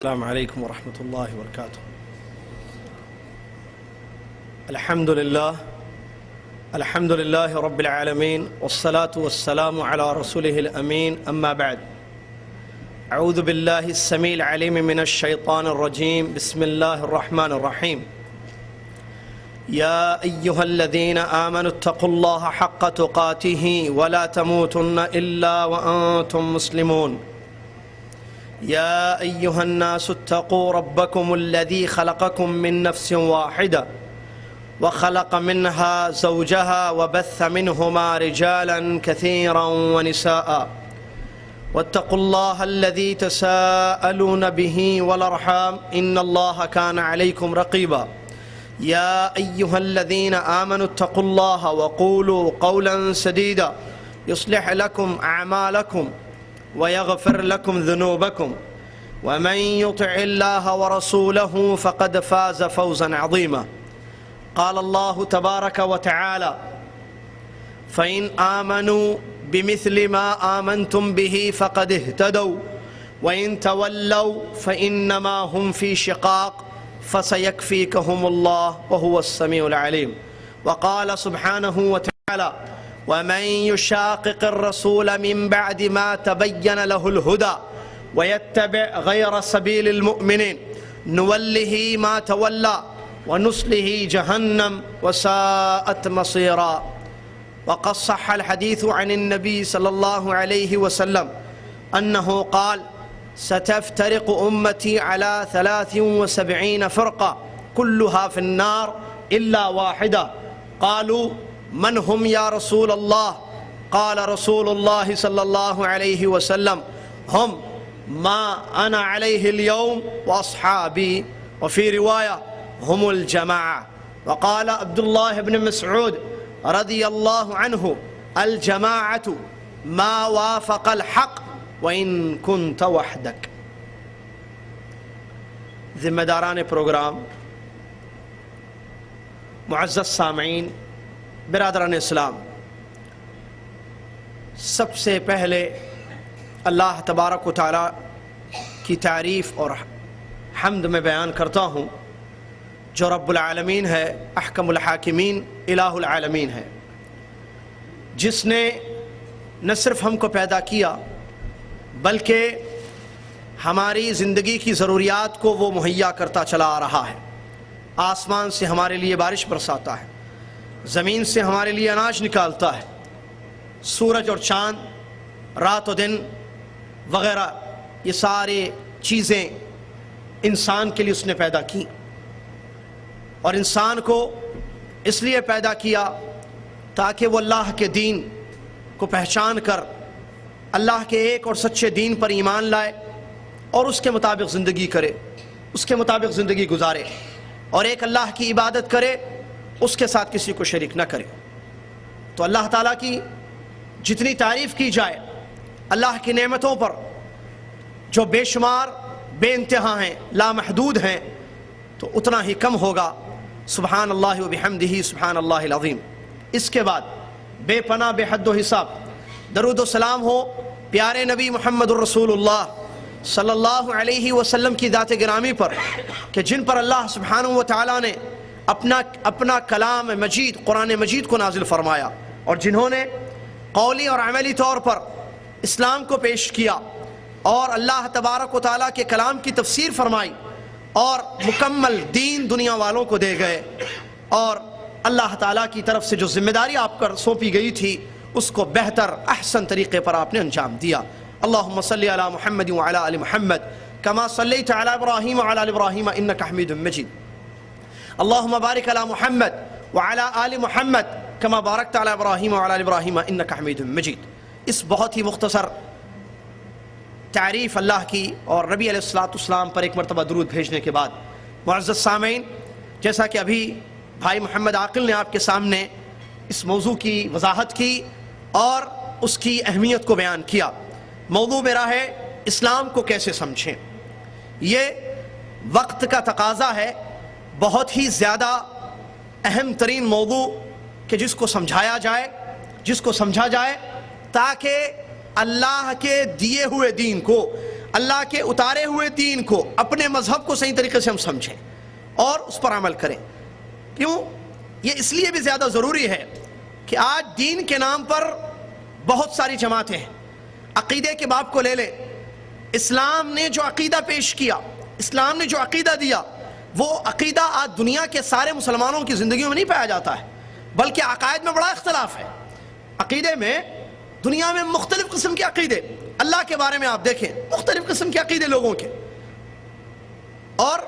السلام عليكم ورحمة الله وبركاته. الحمد لله رب العالمين والصلاة والسلام على رسوله الأمين. أما بعد، أعوذ بالله السميع العليم من الشيطان الرجيم. بسم الله الرحمن الرحيم. يا أيها الذين آمنوا اتقوا الله حق تقاته ولا تموتن إلا وأنتم مسلمون. يا أيها الناس اتقوا ربكم الذي خلقكم من نفس واحدة وخلق منها زوجها وبث منهما رجالا كثيرا ونساء واتقوا الله الذي تساءلون به والأرحام إن الله كان عليكم رقيبا. يا أيها الذين آمنوا اتقوا الله وقولوا قولا سديدا يصلح لكم أعمالكم ويغفر لكم ذنوبكم ومن يطع الله ورسوله فقد فاز فوزا عظيما. قال الله تبارك وتعالى: فإن آمنوا بمثل ما آمنتم به فقد اهتدوا وإن تولوا فإنما هم في شقاق فسيكفيكهم الله وهو السميع العليم. وقال سبحانه وتعالى: ومن يشاقق الرسول من بعد ما تبين له الهدى ويتبع غير سبيل المؤمنين نوله ما تولى ونصله جهنم وساءت مصيرا. وقد صح الحديث عن النبي صلى الله عليه وسلم أنه قال: ستفترق أمتي على 73 فرقة كلها في النار إلا واحدة. قالوا: من هم يا رسول الله؟ قال رسول الله صلى الله عليه وسلم: هم ما أنا عليه اليوم وأصحابي. وفي رواية: هم الجماعة. وقال عبد الله بن مسعود رضي الله عنه: الجماعة ما وافق الحق وإن كنت وحدك. ذمہ داران پروگرام، معزز سامعین، برادران اسلام، سب سے پہلے اللہ تبارک و تعالیٰ کی تعریف اور حمد میں بیان کرتا ہوں جو رب العالمین ہے، احکم الحاکمین، الہ العالمین ہے، جس نے نہ صرف ہم کو پیدا کیا بلکہ ہماری زندگی کی ضروریات کو وہ مہیا کرتا چلا آ رہا ہے۔ آسمان سے ہمارے لیے بارش برساتا ہے، زمین سے ہمارے لیے اناج نکالتا ہے، سورج اور چاند، رات و دن وغیرہ، یہ سارے چیزیں انسان کے لیے اس نے پیدا کی، اور انسان کو اس لیے پیدا کیا تاکہ وہ اللہ کے دین کو پہچان کر اللہ کے ایک اور سچے دین پر ایمان لائے اور اس کے مطابق زندگی کرے، اس کے مطابق زندگی گزارے، اور ایک اللہ کی عبادت کرے، اس کے ساتھ کسی کو شریک نہ کرے۔ تو اللہ تعالیٰ کی جتنی تعریف کی جائے، اللہ کی نعمتوں پر جو بے شمار بے انتہا ہیں، لامحدود ہیں، تو اتنا ہی کم ہوگا۔ سبحان اللہ و بحمدہ سبحان اللہ العظیم۔ اس کے بعد بے پناہ بے حد و حساب درود و سلام ہو پیارے نبی محمد الرسول اللہ صلی اللہ علیہ وسلم کی ذات گرامی پر، کہ جن پر اللہ سبحانہ و تعالیٰ نے اپنا کلام مجید قرآن مجید کو نازل فرمایا، اور جنہوں نے قولی اور عملی طور پر اسلام کو پیش کیا اور اللہ تبارک و تعالیٰ کے کلام کی تفسیر فرمائی اور مکمل دین دنیا والوں کو دے گئے، اور اللہ تعالیٰ کی طرف سے جو ذمہ داری آپ پر سونپی گئی تھی اس کو بہتر احسن طریقے پر آپ نے انجام دیا۔ اللہم صلی علی محمد وعلی آل محمد کما صلیت علی ابراہیم وعلی آل ابراہیم انک حمید مجید۔ اللہم بارک علی محمد وعلی آل محمد کما بارکت علی ابراہیم وعلی آل ابراہیم انک حمید مجید۔ اس بہت ہی مختصر تعریف اللہ کی اور نبی علیہ السلام پر ایک مرتبہ درود بھیجنے کے بعد، معزز سامعین، جیسا کہ ابھی بھائی محمد عاقل نے آپ کے سامنے اس موضوع کی وضاحت کی اور اس کی اہمیت کو بیان کیا، موضوع میرا ہے اسلام کو کیسے سمجھیں۔ یہ وقت کا تقاضا ہے، بہت ہی زیادہ اہم ترین موضوع کہ جس کو سمجھایا جائے، جس کو سمجھا جائے، تاکہ اللہ کے دیے ہوئے دین کو، اللہ کے اتارے ہوئے دین کو، اپنے مذہب کو صحیح طریقے سے ہم سمجھیں اور اس پر عمل کریں۔ کیوں؟ یہ اس لیے بھی زیادہ ضروری ہے کہ آج دین کے نام پر بہت ساری جماعتیں ہیں۔ عقیدے کے باب کو لے لیں، اسلام نے جو عقیدہ پیش کیا، اسلام نے جو عقیدہ دیا، وہ عقیدہ آج دنیا کے سارے مسلمانوں کی زندگیوں میں نہیں پایا جاتا ہے، بلکہ عقائد میں بڑا اختلاف ہے۔ عقیدے میں دنیا میں مختلف قسم کے عقیدے، اللہ کے بارے میں آپ دیکھیں مختلف قسم کے عقیدے لوگوں کے، اور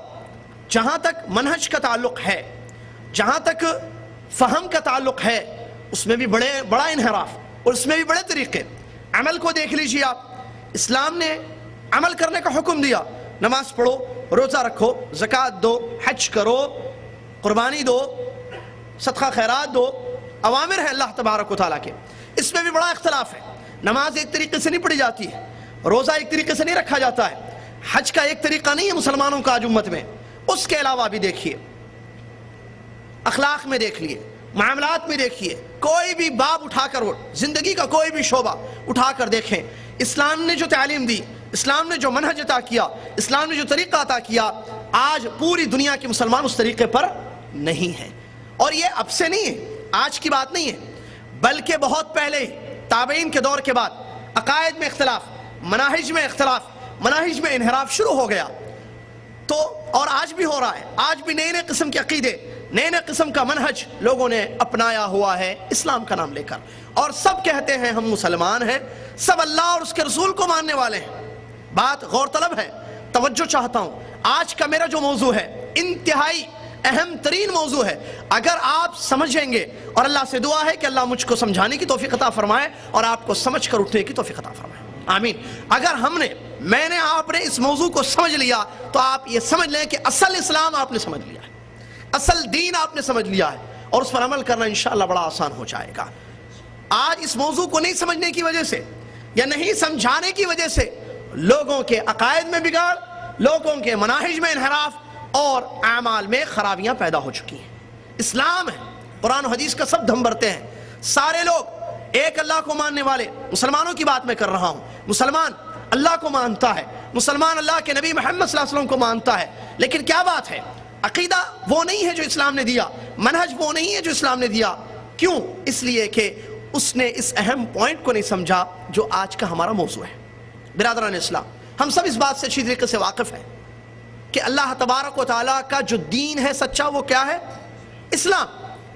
جہاں تک منہج کا تعلق ہے، جہاں تک فہم کا تعلق ہے، اس میں بھی بڑا انحراف اور اس میں بھی بڑے طریقے۔ عمل کو دیکھ لیجیے آپ، اسلام نے عمل کرنے کا حکم دیا، نماز پڑھو، روزہ رکھو، زکوٰۃ دو، حج کرو، قربانی دو، صدقہ خیرات دو، اوامر ہیں اللہ تبارک و تعالیٰ کے۔ اس میں بھی بڑا اختلاف ہے، نماز ایک طریقے سے نہیں پڑھی جاتی ہے، روزہ ایک طریقے سے نہیں رکھا جاتا ہے، حج کا ایک طریقہ نہیں ہے مسلمانوں کا آج امت میں۔ اس کے علاوہ بھی دیکھیے، اخلاق میں دیکھ لیے، معاملات میں دیکھیے، کوئی بھی باب اٹھا کر، زندگی کا کوئی بھی شعبہ اٹھا کر دیکھیں، اسلام نے جو تعلیم دی، اسلام نے جو منہج عطا کیا، اسلام نے جو طریقہ عطا کیا، آج پوری دنیا کے مسلمان اس طریقے پر نہیں ہیں۔ اور یہ اب سے نہیں ہے، آج کی بات نہیں ہے، بلکہ بہت پہلے تابعین کے دور کے بعد عقائد میں اختلاف، مناہج میں اختلاف، مناہج میں انحراف شروع ہو گیا۔ تو اور آج بھی ہو رہا ہے، آج بھی نئے نئے قسم کے عقیدے، نئے نئے قسم کا منہج لوگوں نے اپنایا ہوا ہے اسلام کا نام لے کر، اور سب کہتے ہیں ہم مسلمان ہیں، سب اللہ اور اس کے رسول کو ماننے والے ہیں۔ بات غور طلب ہے، توجہ چاہتا ہوں، آج کا میرا جو موضوع ہے انتہائی اہم ترین موضوع ہے۔ اگر آپ سمجھیں گے، اور اللہ سے دعا ہے کہ اللہ مجھ کو سمجھانے کی توفیق عطا فرمائے اور آپ کو سمجھ کر اٹھنے کی توفیق عطا فرمائے، آمین۔ اگر میں نے آپ نے اس موضوع کو سمجھ لیا تو آپ یہ سمجھ لیں کہ اصل اسلام آپ نے سمجھ لیا ہے، اصل دین آپ نے سمجھ لیا ہے، اور اس پر عمل کرنا انشاءاللہ بڑا آسان ہو جائے گا۔ آج اس موضوع کو نہیں سمجھنے کی وجہ سے یا نہیں سمجھانے کی وجہ سے لوگوں کے عقائد میں بگاڑ، لوگوں کے مناہج میں انحراف اور اعمال میں خرابیاں پیدا ہو چکی ہیں۔ اسلام ہے، قرآن و حدیث کا سب دھم برتے ہیں، سارے لوگ ایک اللہ کو ماننے والے، مسلمانوں کی بات میں کر رہا ہوں، مسلمان اللہ کو مانتا ہے، مسلمان اللہ کے نبی محمد صلی اللہ علیہ وسلم کو مانتا ہے، لیکن کیا بات ہے، عقیدہ وہ نہیں ہے جو اسلام نے دیا، منہج وہ نہیں ہے جو اسلام نے دیا۔ کیوں؟ اس لیے کہ اس نے اس اہم پوائنٹ کو نہیں سمجھا جو آج کا ہمارا موضوع ہے۔ برادران اسلام، ہم سب اس بات سے اچھی طریقے سے واقف ہیں کہ اللہ تبارک و تعالیٰ کا جو دین ہے سچا، وہ کیا ہے؟ اسلام۔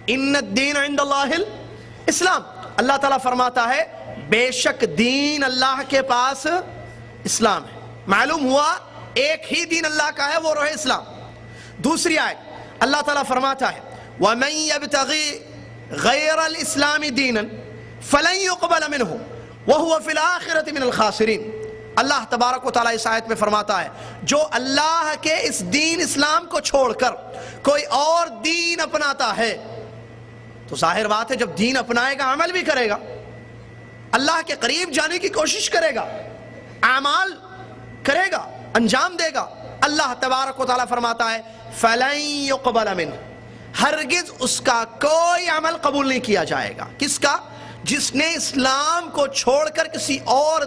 ان الدین عند اللہ الاسلام۔ اللہ تعالیٰ فرماتا ہے بے شک دین اللہ کے پاس اسلام ہے۔ معلوم ہوا ایک ہی دین اللہ کا ہے، وہ روح اسلام۔ دوسری آیت اللہ تعالیٰ فرماتا ہے وَمَن يَبْتَغِي غَيْرَ الْإِسْلَامِ دِينًا فَلَن يُقْبَلَ مِنْهُ وَهُوَ فِي الْآخِرَةِ مِنَ الْخَاسِرِينَ۔ اللہ تبارک و تعالیٰ اس آیت میں فرماتا ہے جو اللہ کے اس دین اسلام کو چھوڑ کر کوئی اور دین اپناتا ہے، تو ظاہر بات ہے جب دین اپنائے گا عمل بھی کرے گا، اللہ کے قریب جانے کی کوشش کرے گا، اعمال کرے گا، انجام دے گا۔ اللہ تبارک و تعالیٰ فرماتا ہے فَلَن يُقْبَلَ مِنْهُ، ہرگز اس کا کوئی عمل قبول نہیں کیا جائے گا۔ کس کا؟ جس نے اسلام کو چھوڑ کر کسی اور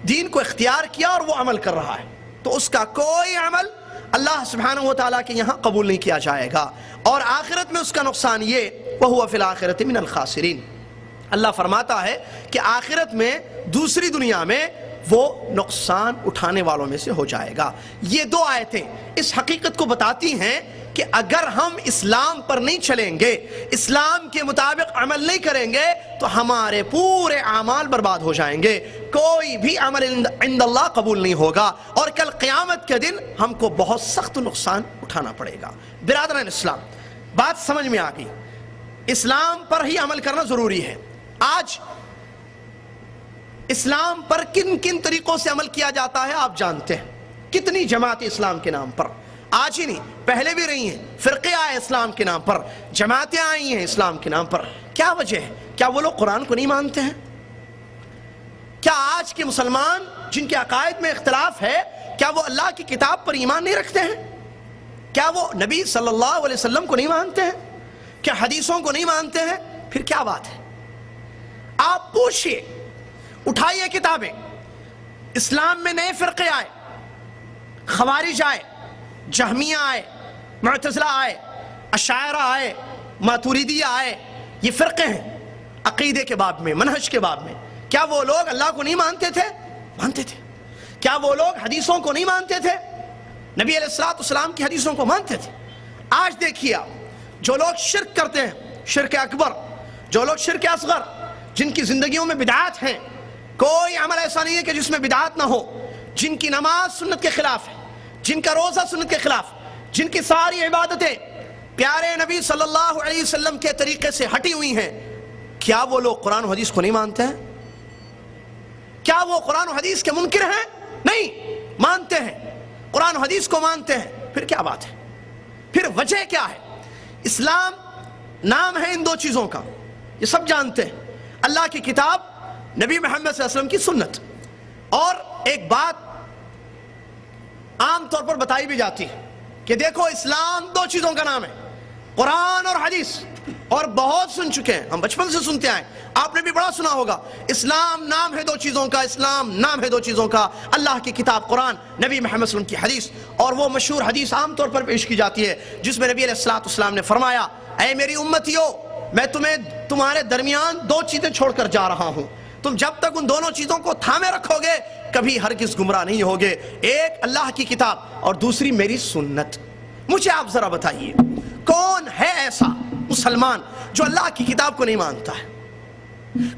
دین کو اختیار کیا اور وہ عمل کر رہا ہے، تو اس کا کوئی عمل اللہ سبحانہ و تعالیٰ کے یہاں قبول نہیں کیا جائے گا، اور آخرت میں اس کا نقصان یہ وَهُوَ فِي الْآخِرَةِ مِنَ الْخَاسِرِينَ۔ اللہ فرماتا ہے کہ آخرت میں، دوسری دنیا میں، وہ نقصان اٹھانے والوں میں سے ہو جائے گا۔ یہ دو آیتیں اس حقیقت کو بتاتی ہیں کہ اگر ہم اسلام پر نہیں چلیں گے، اسلام کے مطابق عمل نہیں کریں گے، تو ہمارے پورے اعمال برباد ہو جائیں گے، کوئی بھی عمل عند اللہ قبول نہیں ہوگا، اور کل قیامت کے دن ہم کو بہت سخت نقصان اٹھانا پڑے گا۔ برادران اسلام، بات سمجھ میں آ گئی، اسلام پر ہی عمل کرنا ضروری ہے۔ آج اسلام پر کن کن طریقوں سے عمل کیا جاتا ہے آپ جانتے ہیں، کتنی جماعت اسلام کے نام پر، آج ہی نہیں پہلے بھی رہی ہیں، فرقے آئے اسلام کے نام پر، جماعتیں آئی ہیں اسلام کے نام پر۔ کیا وجہ ہے؟ کیا وہ لوگ قرآن کو نہیں مانتے ہیں؟ کیا آج کے مسلمان جن کے عقائد میں اختلاف ہے، کیا وہ اللہ کی کتاب پر ایمان نہیں رکھتے ہیں؟ کیا وہ نبی صلی اللہ علیہ وسلم کو نہیں مانتے ہیں؟ کیا حدیثوں کو نہیں مانتے ہیں؟ پھر کیا بات ہے؟ آپ پوچھئے، اٹھائیے کتابیں، اسلام میں نئے فرقے آئے، خوارج آئے، جہمیہ آئے، معتزلہ آئے، اشاعرہ آئے، ماتوریدیہ آئے. یہ فرقے ہیں عقیدے کے باب میں، منہج کے باب میں. کیا وہ لوگ اللہ کو نہیں مانتے تھے؟ مانتے تھے. کیا وہ لوگ حدیثوں کو نہیں مانتے تھے؟ نبی علیہ الصلوۃ والسلام کی حدیثوں کو مانتے تھے. آج دیکھیے آپ، جو لوگ شرک کرتے ہیں، شرک اکبر، جو لوگ شرک اصغر، جن کی زندگیوں میں بدعات ہیں، کوئی عمل ایسا نہیں ہے کہ جس میں بدعات نہ ہو، جن کی نماز سنت کے خلاف ہے، جن کا روزہ سنت کے خلاف، جن کی ساری عبادتیں پیارے نبی صلی اللہ علیہ وسلم کے طریقے سے ہٹی ہوئی ہیں، کیا وہ لوگ قرآن و حدیث کو نہیں مانتے ہیں؟ کیا وہ قرآن و حدیث کے منکر ہیں؟ نہیں، مانتے ہیں، قرآن و حدیث کو مانتے ہیں. پھر کیا بات ہے؟ پھر وجہ کیا ہے؟ اسلام نام ہے ان دو چیزوں کا، یہ سب جانتے ہیں، اللہ کی کتاب، نبی محمد صلی اللہ علیہ وسلم کی سنت. اور ایک بات عام طور پر بتائی بھی جاتی ہے کہ دیکھو اسلام دو چیزوں کا نام ہے، قرآن اور حدیث. اور بہت سن چکے ہیں، ہم بچپن سے سنتے آئے، آپ نے بھی بڑا سنا ہوگا، اسلام نام ہے دو چیزوں کا، اسلام نام ہے دو چیزوں کا، اللہ کی کتاب قرآن، نبی محمد صلی اللہ علیہ وسلم کی حدیث. اور وہ مشہور حدیث عام طور پر پیش کی جاتی ہے جس میں نبی علیہ الصلوۃ والسلام نے فرمایا، اے میری امتیو، میں تمہارے درمیان دو چیزیں چھوڑ کر جا رہا ہوں، تم جب تک ان دونوں چیزوں کو تھامے رکھو گے کبھی ہرگز گمراہ نہیں ہوگے. ایک اللہ کی کتاب اور دوسری میری سنت. مجھے آپ ذرا بتائیے، کون ہے ایسا مسلمان جو اللہ کی کتاب کو نہیں مانتا ہے؟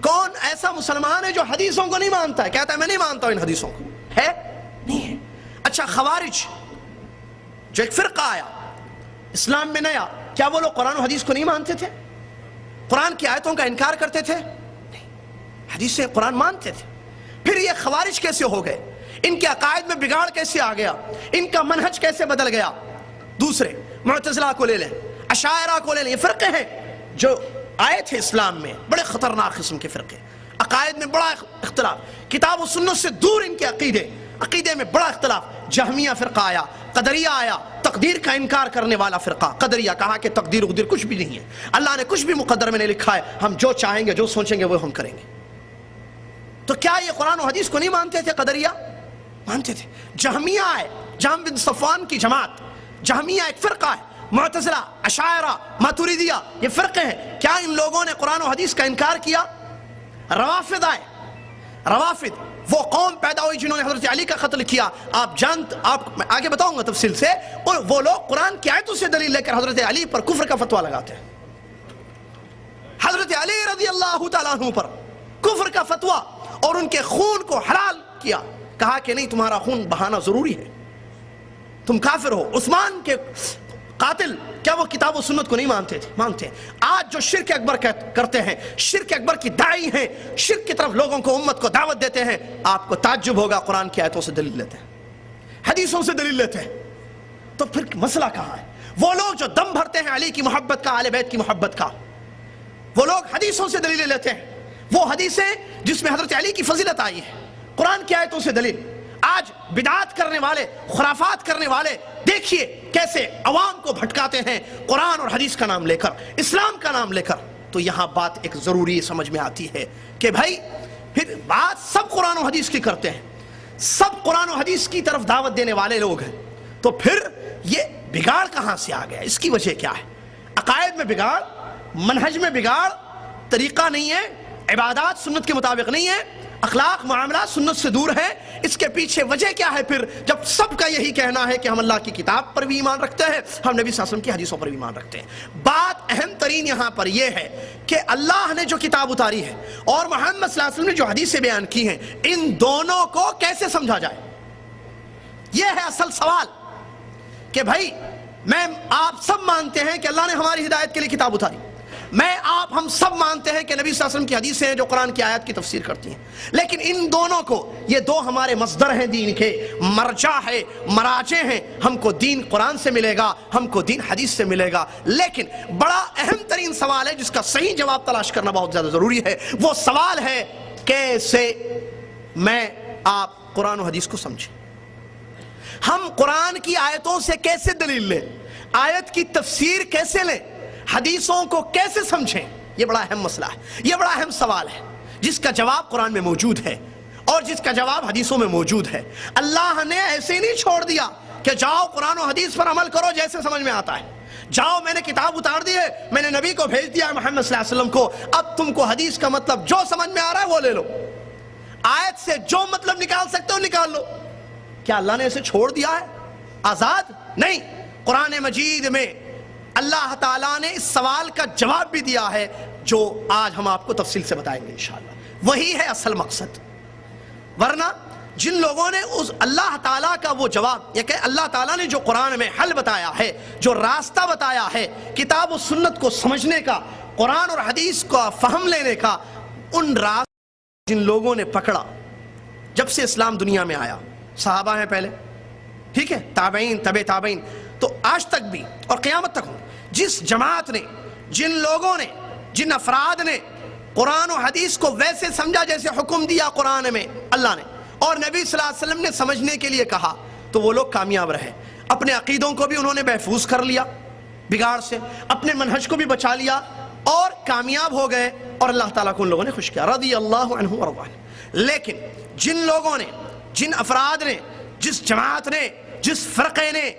کون ایسا مسلمان ہے جو حدیثوں کو نہیں مانتا ہے؟ کہتا ہے میں نہیں مانتا ہوں ان حدیثوں کو. ہے؟ نہیں ہے. اچھا، خوارج جو ایک فرقہ آیا اسلام میں نیا، کیا وہ لوگ قرآن و حدیث کو نہیں مانتے تھے؟ قرآن کی آیتوں کا انکار کرتے تھے؟ نہیں، حدیث قرآن مانتے تھے. پھر یہ خوارج کیسے ہو گئے؟ ان کے عقائد میں بگاڑ کیسے آ گیا؟ ان کا منہج کیسے بدل گیا؟ دوسرے معتزلہ کو لے لیں، اشاعرہ کو لے لیں، یہ فرقے ہیں جو آئے تھے اسلام میں، بڑے خطرناک قسم کے فرقے، عقائد میں بڑا اختلاف، کتاب و سنت سے دور ان کے عقیدے میں بڑا اختلاف. جہمیہ فرقہ آیا، قدریہ آیا، تقدیر کا انکار کرنے والا فرقہ. قدریہ کہا کہ تقدیر اقدیر کچھ بھی نہیں ہے، اللہ نے کچھ بھی مقدر میں نہیں لکھا ہے، ہم جو چاہیں گے جو سوچیں گے وہ ہم کریں گے. تو کیا یہ قرآن و حدیث کو نہیں مانتے تھے؟ قدریہ مانتے تھے. جہمیہ آئے، جہم بن صفوان کی جماعت، جہمیہ ایک فرقہ ہے. معتزلہ، اشاعرہ، ماتوریدیہ، یہ فرقے ہیں. کیا ان لوگوں نے قرآن و حدیث کا انکار کیا؟ روافض آئے. روافض وہ قوم پیدا ہوئی جنہوں نے حضرت علی کا قتل کیا. آپ میں آگے بتاؤں گا تفصیل سے. اور وہ لوگ قرآن کی آیتوں سے دلیل لے کر حضرت علی پر کفر کا فتویٰ لگاتے ہیں. حضرت علی رضی اللہ تعالیٰ عنہ پر کفر کا فتویٰ اور ان کے خون کو حلال کیا. کہا کہ نہیں، تمہارا خون بہانا ضروری ہے، تم کافر ہو. عثمان کے قاتل، کیا وہ کتاب و سنت کو نہیں مانتے تھے؟ مانتے ہیں. آج جو شرک اکبر کرتے ہیں، شرک اکبر کی داعی ہیں، شرک کی طرف لوگوں کو، امت کو دعوت دیتے ہیں، آپ کو تعجب ہوگا، قرآن کی آیتوں سے دلیل لیتے ہیں، حدیثوں سے دلیل لیتے ہیں. تو پھر مسئلہ کہاں ہے؟ وہ لوگ جو دم بھرتے ہیں علی کی محبت کا، اہل بیت کی محبت کا، وہ لوگ حدیثوں سے دلیل لیتے ہیں. وہ حدیثیں جس میں حضرت علی کی فضیلت آئی ہے، قرآن کی آیتوں سے دلیل. آج بدعات کرنے والے، خرافات کرنے والے، دیکھیے کیسے عوام کو بھٹکاتے ہیں قرآن اور حدیث کا نام لے کر، اسلام کا نام لے کر. تو یہاں بات ایک ضروری سمجھ میں آتی ہے کہ بھائی پھر بات سب قرآن و حدیث کی کرتے ہیں، سب قرآن و حدیث کی طرف دعوت دینے والے لوگ ہیں. تو پھر یہ بگاڑ کہاں سے آ گیا؟ اس کی وجہ کیا ہے؟ عقائد میں بگاڑ، منہج میں بگاڑ، طریقہ نہیں ہے، عبادات سنت کے مطابق نہیں ہے، اخلاق معاملات سنت سے دور ہے. اس کے پیچھے وجہ کیا ہے؟ پھر جب سب کا یہی کہنا ہے کہ ہم اللہ کی کتاب پر بھی ایمان رکھتے ہیں، ہم نبی صلی اللہ علیہ وسلم کی حدیثوں پر بھی ایمان رکھتے ہیں. بات اہم ترین یہاں پر یہ ہے کہ اللہ نے جو کتاب اتاری ہے اور محمد صلی اللہ علیہ وسلم نے جو حدیثیں بیان کی ہیں، ان دونوں کو کیسے سمجھا جائے؟ یہ ہے اصل سوال. کہ بھائی میں آپ سب مانتے ہیں کہ اللہ نے ہماری ہدایت کے لیے کتاب اتاری، ہم سب مانتے ہیں کہ نبی صلی اللہ علیہ وسلم کی حدیثیں ہیں جو قرآن کی آیات کی تفسیر کرتی ہیں، لیکن ان دونوں کو، یہ دو ہمارے مصدر ہیں دین کے، مرجع ہے، مراجع ہیں. ہم کو دین قرآن سے ملے گا، ہم کو دین حدیث سے ملے گا. لیکن بڑا اہم ترین سوال ہے جس کا صحیح جواب تلاش کرنا بہت زیادہ ضروری ہے. وہ سوال ہے کیسے میں آپ قرآن و حدیث کو سمجھیں؟ ہم قرآن کی آیتوں سے کیسے دلیل لیں؟ آیت کی تفسیر کیسے لیں؟ حدیثوں کو کیسے سمجھیں؟ یہ بڑا اہم مسئلہ ہے، یہ بڑا اہم سوال ہے جس کا جواب قرآن میں موجود ہے اور جس کا جواب حدیثوں میں موجود ہے۔ اللہ نے ایسے نہیں چھوڑ دیا کہ جاؤ قرآن و حدیث پر عمل کرو جیسے سمجھ میں آتا ہے، جاؤ میں نے کتاب اتار دی ہے، میں نے نبی کو بھیج دیا ہے محمد صلی اللہ علیہ وسلم کو، اب تم کو حدیث کا مطلب جو سمجھ میں آ رہا ہے وہ لے لو، آیت سے جو مطلب نکال سکتے ہو نکال لو۔ کیا اللہ نے اسے چھوڑ دیا ہے آزاد؟ نہیں، قرآن مجید میں اللہ تعالیٰ نے اس سوال کا جواب بھی دیا ہے جو آج ہم آپ کو تفصیل سے بتائیں گے انشاءاللہ۔ وہی ہے اصل مقصد، ورنہ جن لوگوں نے اس اللہ تعالیٰ کا وہ جواب، یہ کہ اللہ تعالیٰ نے جو قرآن میں حل بتایا ہے، جو راستہ بتایا ہے کتاب و سنت کو سمجھنے کا، قرآن اور حدیث کا فہم لینے کا، ان راستہ جن لوگوں نے پکڑا جب سے اسلام دنیا میں آیا، صحابہ ہیں پہلے، ٹھیک ہے، تابعین، تبع تابعین، تو آج تک بھی اور قیامت تک ہوں، جس جماعت نے، جن لوگوں نے، جن افراد نے قرآن و حدیث کو ویسے سمجھا جیسے حکم دیا قرآن میں اللہ نے اور نبی صلی اللہ علیہ وسلم نے سمجھنے کے لیے کہا، تو وہ لوگ کامیاب رہے۔ اپنے عقیدوں کو بھی انہوں نے محفوظ کر لیا بگاڑ سے، اپنے منہج کو بھی بچا لیا اور کامیاب ہو گئے، اور اللہ تعالیٰ کو ان لوگوں نے خوش کیا، رضی اللہ عنہ ورضوا عنہ۔ لیکن جن لوگوں نے، جن افراد نے، جس جماعت نے، جس فرقے نے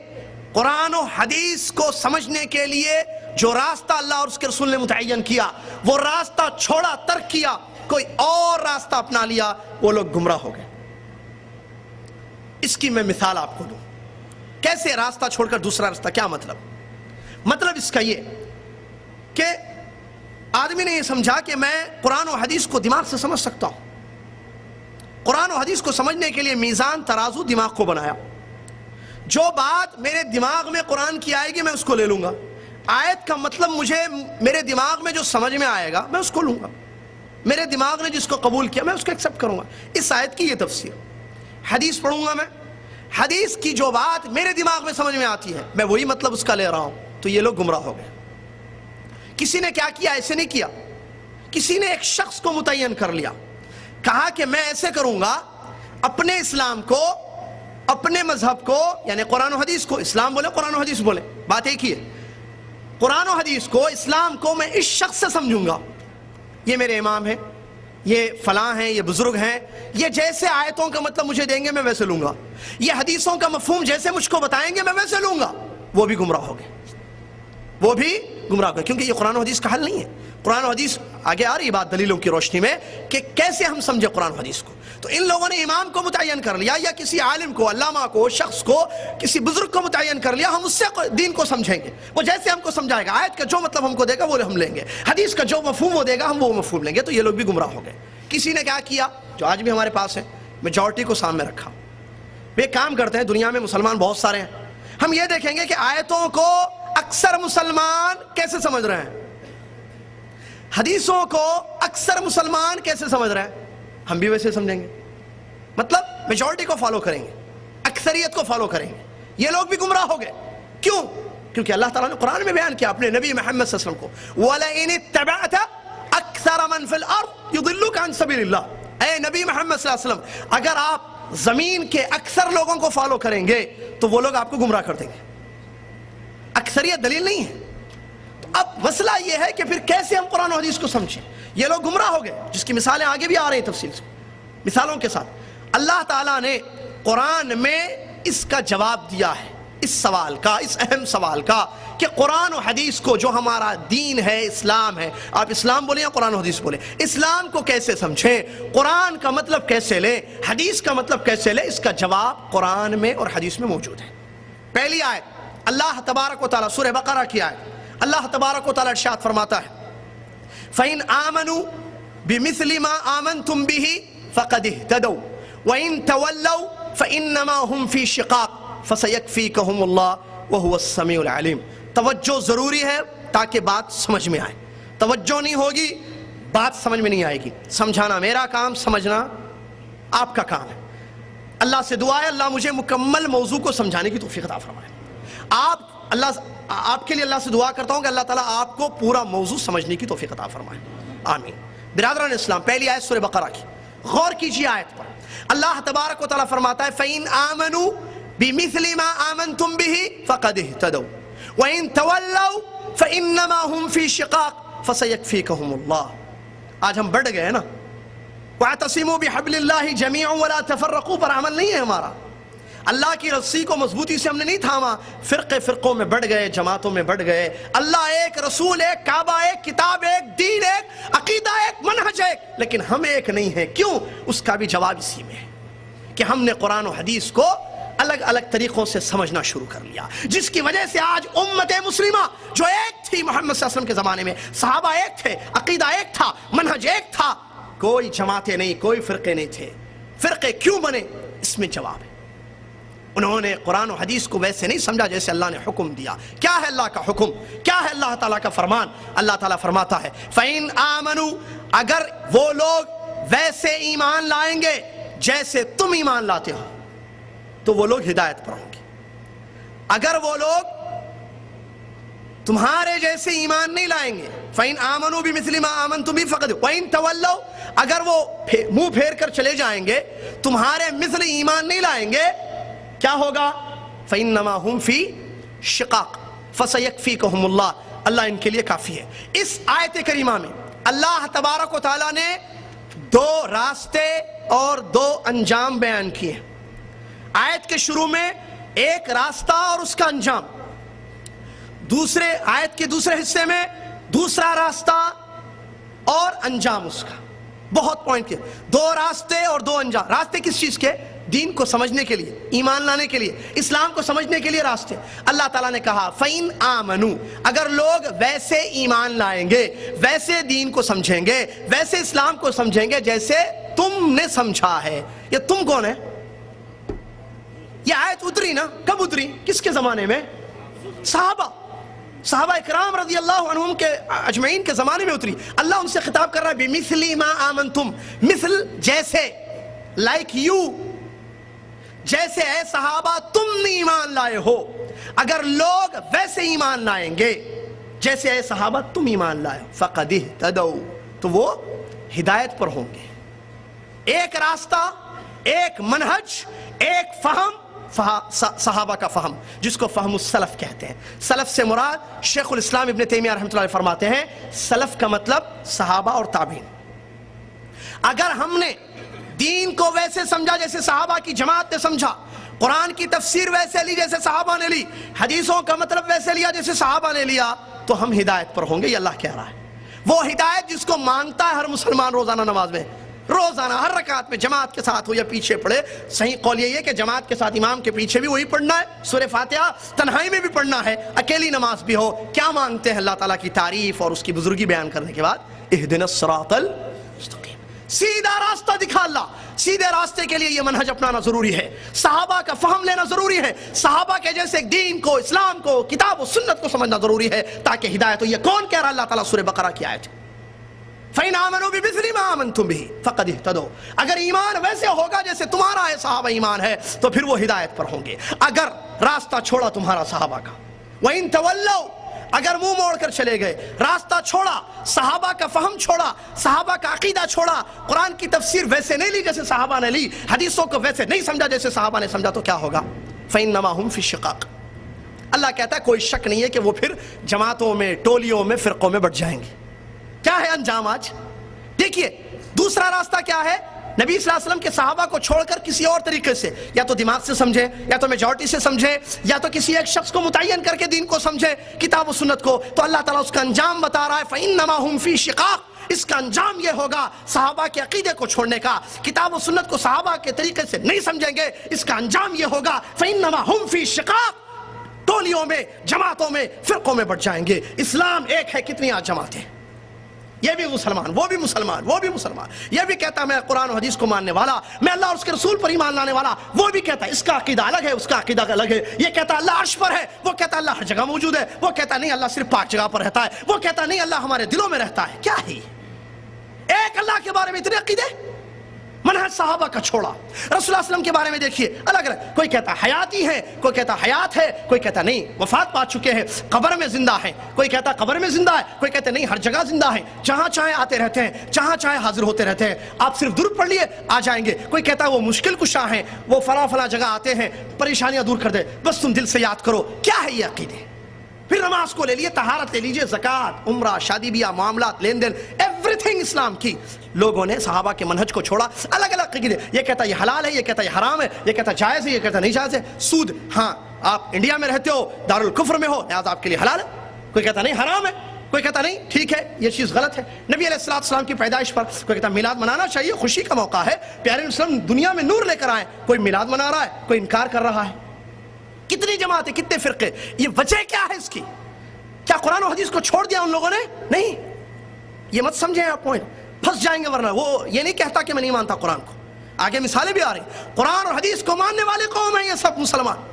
قرآن و حدیث کو سمجھنے کے لیے جو راستہ اللہ اور اس کے رسول نے متعین کیا، وہ راستہ چھوڑا، ترک کیا، کوئی اور راستہ اپنا لیا، وہ لوگ گمراہ ہو گئے۔ اس کی میں مثال آپ کو دوں، کیسے راستہ چھوڑ کر دوسرا راستہ، کیا مطلب اس کا یہ کہ آدمی نے یہ سمجھا کہ میں قرآن و حدیث کو دماغ سے سمجھ سکتا ہوں، قرآن و حدیث کو سمجھنے کے لیے میزان ترازو دماغ کو بنایا، جو بات میرے دماغ میں قرآن کی آئے گی میں اس کو لے لوں گا، آیت کا مطلب مجھے میرے دماغ میں جو سمجھ میں آئے گا میں اس کو لوں گا، میرے دماغ نے جس کو قبول کیا میں اس کو ایکسپٹ کروں گا۔ اس آیت کی یہ تفسیر، حدیث پڑھوں گا میں، حدیث کی جو بات میرے دماغ میں سمجھ میں آتی ہے میں وہی مطلب اس کا لے رہا ہوں، تو یہ لوگ گمراہ ہو گئے۔ کسی نے کیا کیا؟ ایسے نہیں کیا، کسی نے ایک شخص کو متعین کر لیا، کہا کہ میں ایسے کروں گا، اپنے اسلام کو، اپنے مذہب کو، یعنی قرآن و حدیث کو، اسلام بولے قرآن و حدیث بولے بات ایک ہی ہے، قرآن و حدیث کو، اسلام کو میں اس شخص سے سمجھوں گا، یہ میرے امام ہیں، یہ فلاں ہیں، یہ بزرگ ہیں، یہ جیسے آیتوں کا مطلب مجھے دیں گے میں ویسے لوں گا، یہ حدیثوں کا مفہوم جیسے مجھ کو بتائیں گے میں ویسے لوں گا۔ وہ بھی گمراہ ہو گئے، وہ بھی گمراہ ہو گئے، کیونکہ یہ قرآن و حدیث کا حل نہیں ہے۔ قرآن و حدیث آگے آ رہی بات دلیلوں کی روشنی میں کہ کیسے ہم سمجھے قرآن و حدیث کو۔ تو ان لوگوں نے امام کو متعین کر لیا، یا کسی عالم کو، علامہ کو، شخص کو، کسی بزرگ کو متعین کر لیا، ہم اس سے دین کو سمجھیں گے، وہ جیسے ہم کو سمجھائے گا، آیت کا جو مطلب ہم کو دے گا وہ ہم لیں گے، حدیث کا جو مفہوم وہ دے گا ہم وہ مفہوم لیں گے۔ تو یہ لوگ بھی گمراہ ہو گئے۔ کسی نے کیا کیا جو آج بھی ہمارے پاس ہے، میجورٹی کو سامنے رکھا، وہ کام کرتے ہیں، دنیا میں مسلمان بہت سارے ہیں، ہم یہ دیکھیں گے کہ آیتوں کو اکثر مسلمان کیسے سمجھ رہے ہیں، حدیثوں کو اکثر مسلمان کیسے سمجھ رہے ہیں، ہم بھی ویسے سمجھیں گے، مطلب میجورٹی کو فالو کریں گے، اکثریت کو فالو کریں گے۔ یہ لوگ بھی گمراہ ہو گئے، کیوں؟ کیونکہ اللہ تعالیٰ نے قرآن میں بیان کیا اپنے نبی محمد صلی اللہ علیہ وسلم کو، وَلَئِنِ اتَّبَعْتَ أَكْثَرَ مَنْ فِي الْأَرْضِ يُضِلُّكَ عَنْ سَبِيلِ اللَّهِ، اے نبی محمد صلی اللہ علیہ وسلم، اگر آپ زمین کے اکثر لوگوں کو فالو کریں گے تو وہ لوگ آپ کو گمراہ کر دیں گے۔ اکثریت دلیل نہیں ہے۔ تو اب مسئلہ یہ ہے کہ پھر کیسے ہم قرآن و حدیث کو سمجھیں؟ یہ لوگ گمراہ ہو گئے، جس کی مثالیں آگے بھی آ رہی ہیں تفصیل سے، مثالوں کے ساتھ۔ اللہ تعالیٰ نے قرآن میں اس کا جواب دیا ہے، اس سوال کا، اس اہم سوال کا کہ قرآن و حدیث کو، جو ہمارا دین ہے، اسلام ہے، آپ اسلام بولیں یا قرآن و حدیث بولیں، اسلام کو کیسے سمجھیں، قرآن کا مطلب کیسے لیں، حدیث کا مطلب کیسے لیں، اس کا جواب قرآن میں اور حدیث میں موجود ہے۔ پہلی آیت اللہ تبارک و تعالیٰ، سورہ بقرہ کی آیت، اللہ تبارک و تعالیٰ ارشاد فرماتا ہے فَإِنْ آمَنُوا بِمِثْلِ مَا آمَنْتُمْ بِهِ فَقَدِ اهْتَدَوْا وَإِنْ تَوَلَّوْا فَإِنَّمَا هُمْ فِي شِقَاقٍ فَسَيَكْفِيكَهُمُ اللَّهُ وَهُوَ السَّمِيعُ الْعَلِيمُ۔ توجہ ضروری ہے تاکہ بات سمجھ میں آئے، توجہ نہیں ہوگی بات سمجھ میں نہیں آئے گی۔ سمجھانا میرا کام، سمجھنا آپ کا کام ہے۔ اللہ سے دعا ہے اللہ مجھے مکمل موضوع کو سمجھانے کی توفیق عطا فرمائے۔ آپ کے لیے اللہ سے دعا کرتا ہوں کہ اللہ تعالیٰ آپ کو پورا موضوع سمجھنے کی توفیق عطا فرمائے، آمین۔ برادران اسلام، پہلی آیت سورہ بقرہ کی، غور کیجیے آیت پر۔ اللہ تبارک و تعالیٰ فرماتا ہے فَإِنْ آمَنُوا بِمِثْلِ مَا آمَنْتُمْ بِهِ فَقَدِ اهْتَدَوْا وَإِنْ تَوَلَّوْا فَإِنَّمَا هُمْ فِي شِقَاقٍ فَسَيَكْفِيكَهُمُ اللَّهُ۔ آج ہم بڑھ گئے نا، وَاعْتَصِمُوا بِحَبْلِ اللَّهِ جَمِيعًا وَلَا تَفَرَّقُوا پر عمل نہیں ہے ہمارا. اللہ کی رسی کو مضبوطی سے ہم نے نہیں تھاما، فرقوں میں بڑھ گئے، جماعتوں میں بڑھ گئے. اللہ ایک، رسول ایک، کعبہ ایک، کتاب ایک، دین ایک، عقیدہ ایک، منہج ایک، لیکن ہم ایک نہیں ہیں. کیوں؟ اس کا بھی جواب اسی میں ہے کہ ہم نے قرآن و حدیث کو الگ الگ طریقوں سے سمجھنا شروع کر لیا، جس کی وجہ سے آج امت مسلمہ جو ایک تھی محمد صلی اللہ علیہ وسلم کے زمانے میں، صحابہ ایک تھے، عقیدہ ایک تھا، منہج ایک تھا، کوئی جماعتیں نہیں، کوئی فرقے نہیں تھے. فرقے کیوں بنے؟ اس میں جواب ہے. انہوں نے قرآن و حدیث کو ویسے نہیں سمجھا جیسے اللہ نے حکم دیا. کیا ہے اللہ کا حکم؟ کیا ہے اللہ تعالیٰ کا فرمان؟ اللہ تعالیٰ فرماتا ہے فَإِنْ آمَنُوا، اگر وہ لوگ ویسے ایمان لائیں گے جیسے تم ایمان لاتے ہو تو وہ لوگ ہدایت پر ہوں گے. اگر وہ لوگ تمہارے جیسے ایمان نہیں لائیں گے، فَإِنْ آمَنُوا بِمِثْلِ مَا آمَنْتُمْ بِهِ فَقَدْ وَإِنْ تَوَلَّوْا، اگر وہ منہ پھیر کر چلے جائیں گے، تمہارے مثل ایمان نہیں لائیں گے، کیا ہوگا؟ فَإِنَّمَا هُمْ فِي شِقَاقٍ فَسَيَكْفِيكَهُمُ اللَّهُ، اللہ ان کے لیے کافی ہے. اس آیت کریمہ میں اللہ تبارک و تعالیٰ نے دو راستے اور دو انجام بیان کیے. آیت کے شروع میں ایک راستہ اور اس کا انجام، دوسرے آیت کے دوسرے حصے میں دوسرا راستہ اور انجام اس کا. بہت پوائنٹ کیا، دو راستے اور دو انجام. راستے کس چیز کے؟ دین کو سمجھنے کے لیے، ایمان لانے کے لیے، اسلام کو سمجھنے کے لیے راستے. اللہ تعالیٰ نے کہا فَإِنْ آمَنُوا، اگر لوگ ویسے ایمان لائیں گے، ویسے دین کو سمجھیں گے، ویسے اسلام کو سمجھیں گے جیسے تم نے سمجھا ہے. یہ تم کون ہے؟ یہ آیت اتری نا، کب اتری؟ کس کے زمانے میں؟ صحابہ اکرام رضی اللہ عنہم کے اجمعین کے زمانے میں اتری. اللہ ان سے خطاب کر رہا ہے بِمِثْلِ مَا آمَنْتُمْ، مثل جیسے، like you، جیسے اے صحابہ تم نے ایمان لائے ہو. اگر لوگ ویسے ایمان لائیں گے جیسے اے صحابہ تم ایمان لائے ہو، فَقَدِ اهْتَدَوْا، تو وہ ہدایت پر ہوں گے. ایک راستہ، ایک منہج، ایک فہم، صحابہ کا فہم، جس کو فہم السلف کہتے ہیں. سلف سے مراد شیخ الاسلام ابن تیمیہ رحمۃ اللہ علیہ فرماتے ہیں سلف کا مطلب صحابہ اور تابعین. اگر ہم نے دین کو ویسے سمجھا جیسے صحابہ کی جماعت نے سمجھا، قرآن کی تفسیر ویسے لی جیسے صحابہ نے لی، حدیثوں کا مطلب ویسے لیا جیسے صحابہ نے لیا، تو ہم ہدایت پر ہوں گے. یہ اللہ کہہ رہا ہے. وہ ہدایت جس کو مانگتا ہے ہر مسلمان روزانہ نماز میں، روزانہ ہر رکعت میں جماعت کے ساتھ ہو یا پیچھے پڑھے. صحیح قول یہ ہے کہ جماعت کے ساتھ امام کے پیچھے بھی وہی پڑھنا ہے، سورہ فاتحہ تنہائی میں بھی پڑھنا ہے، اکیلی نماز بھی ہو. کیا مانگتے ہیں؟ اللہ تعالیٰ کی تعریف اور اس کی بزرگی بیان کرنے کے بعد اہدنا الصراط المستقیم، سیدھا راستہ دکھا اللہ. سیدھے راستے کے لیے یہ منہج اپنانا ضروری ہے، صحابہ کا فہم لینا ضروری ہے، صحابہ کے جیسے دین کو، اسلام کو، کتاب و سنت کو سمجھنا ضروری ہے تاکہ ہدایت ہو. یہ کون کہہ رہا؟ اللہ تعالیٰ سورہ بقرہ کی آیت فَإِنْ آمَنُوا بِمِثْلِ مَا آمَنْتُمْ بِهِ فَقَدِ اهْتَدَوْا. اگر ایمان ویسے ہوگا جیسے تمہارا ہے صحابہ ایمان ہے تو پھر وہ ہدایت پر ہوں گے. اگر راستہ چھوڑا تمہارا صحابہ کا، وَإِنْ تَوَلَّوْا، اگر منہ موڑ کر چلے گئے، راستہ چھوڑا، صحابہ کا فہم چھوڑا، صحابہ کا عقیدہ چھوڑا، قرآن کی تفسیر ویسے نہیں لی جیسے صحابہ نے لی، حدیثوں کو ویسے نہیں سمجھا جیسے صحابہ نے سمجھا، تو کیا ہوگا؟ فَإِنَّمَا هُمْ فِي شِقَاقٍ. اللہ کہتا ہے کوئی شک نہیں ہے کہ وہ پھر جماعتوں میں، ٹولیوں میں، فرقوں میں بٹ جائیں گے. کیا ہے انجام آج؟ دیکھیے دوسرا راستہ کیا ہے؟ نبی صلی اللہ علیہ وسلم کے صحابہ کو چھوڑ کر کسی اور طریقے سے، یا تو دماغ سے سمجھے، یا تو میجورٹی سے سمجھے، یا تو کسی ایک شخص کو متعین کر کے دین کو سمجھے، کتاب و سنت کو. تو اللہ تعالیٰ اس کا انجام بتا رہا ہے فَإِنَّمَا هُمْ فِي شِقَاقٍ. اس کا انجام یہ ہوگا صحابہ کے عقیدے کو چھوڑنے کا، کتاب و سنت کو صحابہ کے طریقے سے نہیں سمجھیں گے. اس کا انجام یہ ہوگا فَإِنَّمَا هُمْ فِي شِقَاقٍ، ٹولیوں میں، جماعتوں میں، فرقوں میں بٹ جائیں گے. اسلام ایک ہے، کتنی آج جماعتیں، یہ بھی مسلمان، وہ بھی مسلمان، وہ بھی مسلمان. یہ بھی کہتا ہے میں قرآن و حدیث کو ماننے والا، میں اللہ اور اس کے رسول پر ایمان لانے والا. وہ بھی کہتا ہے اس کا عقیدہ الگ ہے، اس کا عقیدہ الگ ہے. یہ کہتا ہے اللہ عرش پر ہے، وہ کہتا ہے اللہ ہر جگہ موجود ہے. وہ کہتا ہے نہیں اللہ صرف پاک جگہ پر رہتا ہے. وہ کہتا ہے نہیں اللہ ہمارے دلوں میں رہتا ہے. کیا ہے ایک اللہ کے بارے میں اتنے عقیدے؟ منہج صحابہ کا چھوڑا. رسول اللہ صلی اللہ علیہ وسلم کے بارے میں دیکھیے الگ الگ، کوئی کہتا حیاتی ہے، کوئی کہتا حیات ہے، کوئی کہتا نہیں وفات پا چکے ہیں، قبر میں زندہ ہیں، کوئی کہتا قبر میں زندہ ہے، کوئی کہتا نہیں ہر جگہ زندہ ہیں، جہاں چاہے آتے رہتے ہیں، جہاں چاہے حاضر ہوتے رہتے ہیں، آپ صرف درود پڑھ لیے آ جائیں گے. کوئی کہتا ہے وہ مشکل کشا ہیں، وہ فلاں فلاں جگہ آتے ہیں، پریشانیاں دور کر دے، بس تم دل سے یاد کرو. کیا ہے یہ عقیدے؟ پھر نماز کو لے لیے، طہارت لے لیجئے، زکوٰۃ، عمرہ، شادی بیاہ، معاملات، لین دین، ایوری تھنگ اسلام کی لوگوں نے صحابہ کے منہج کو چھوڑا. الگ الگ عقیدے, یہ کہتا یہ حلال ہے, یہ کہتا یہ حرام ہے, یہ کہتا جائز ہے, یہ کہتا نہیں جائز ہے. سود, ہاں آپ انڈیا میں رہتے ہو, دارالکفر میں ہو, لہٰذا آپ کے لیے حلال ہے. کوئی کہتا نہیں حرام ہے, کوئی کہتا نہیں ٹھیک ہے یہ چیز غلط ہے. نبی علیہ السلام کی پیدائش پر کوئی کہتا میلاد منانا چاہیے, خوشی کا موقع ہے, پیارے وسلم دنیا میں نور لے کر آئے. کوئی میلاد منا رہا ہے, کوئی انکار کر رہا ہے. کتنی جماعتیں, کتنے فرقے, یہ وجہ کیا ہے اس کی؟ کیا قرآن و حدیث کو چھوڑ دیا ان لوگوں نے؟ نہیں, یہ مت سمجھیں آپ پوائنٹ, پھنس جائیں گے. ورنہ وہ یہ نہیں کہتا کہ میں نہیں مانتا قرآن کو, آگے مثالیں بھی آ رہی. قرآن اور حدیث کو ماننے والے قوم ہیں یہ سب مسلمان.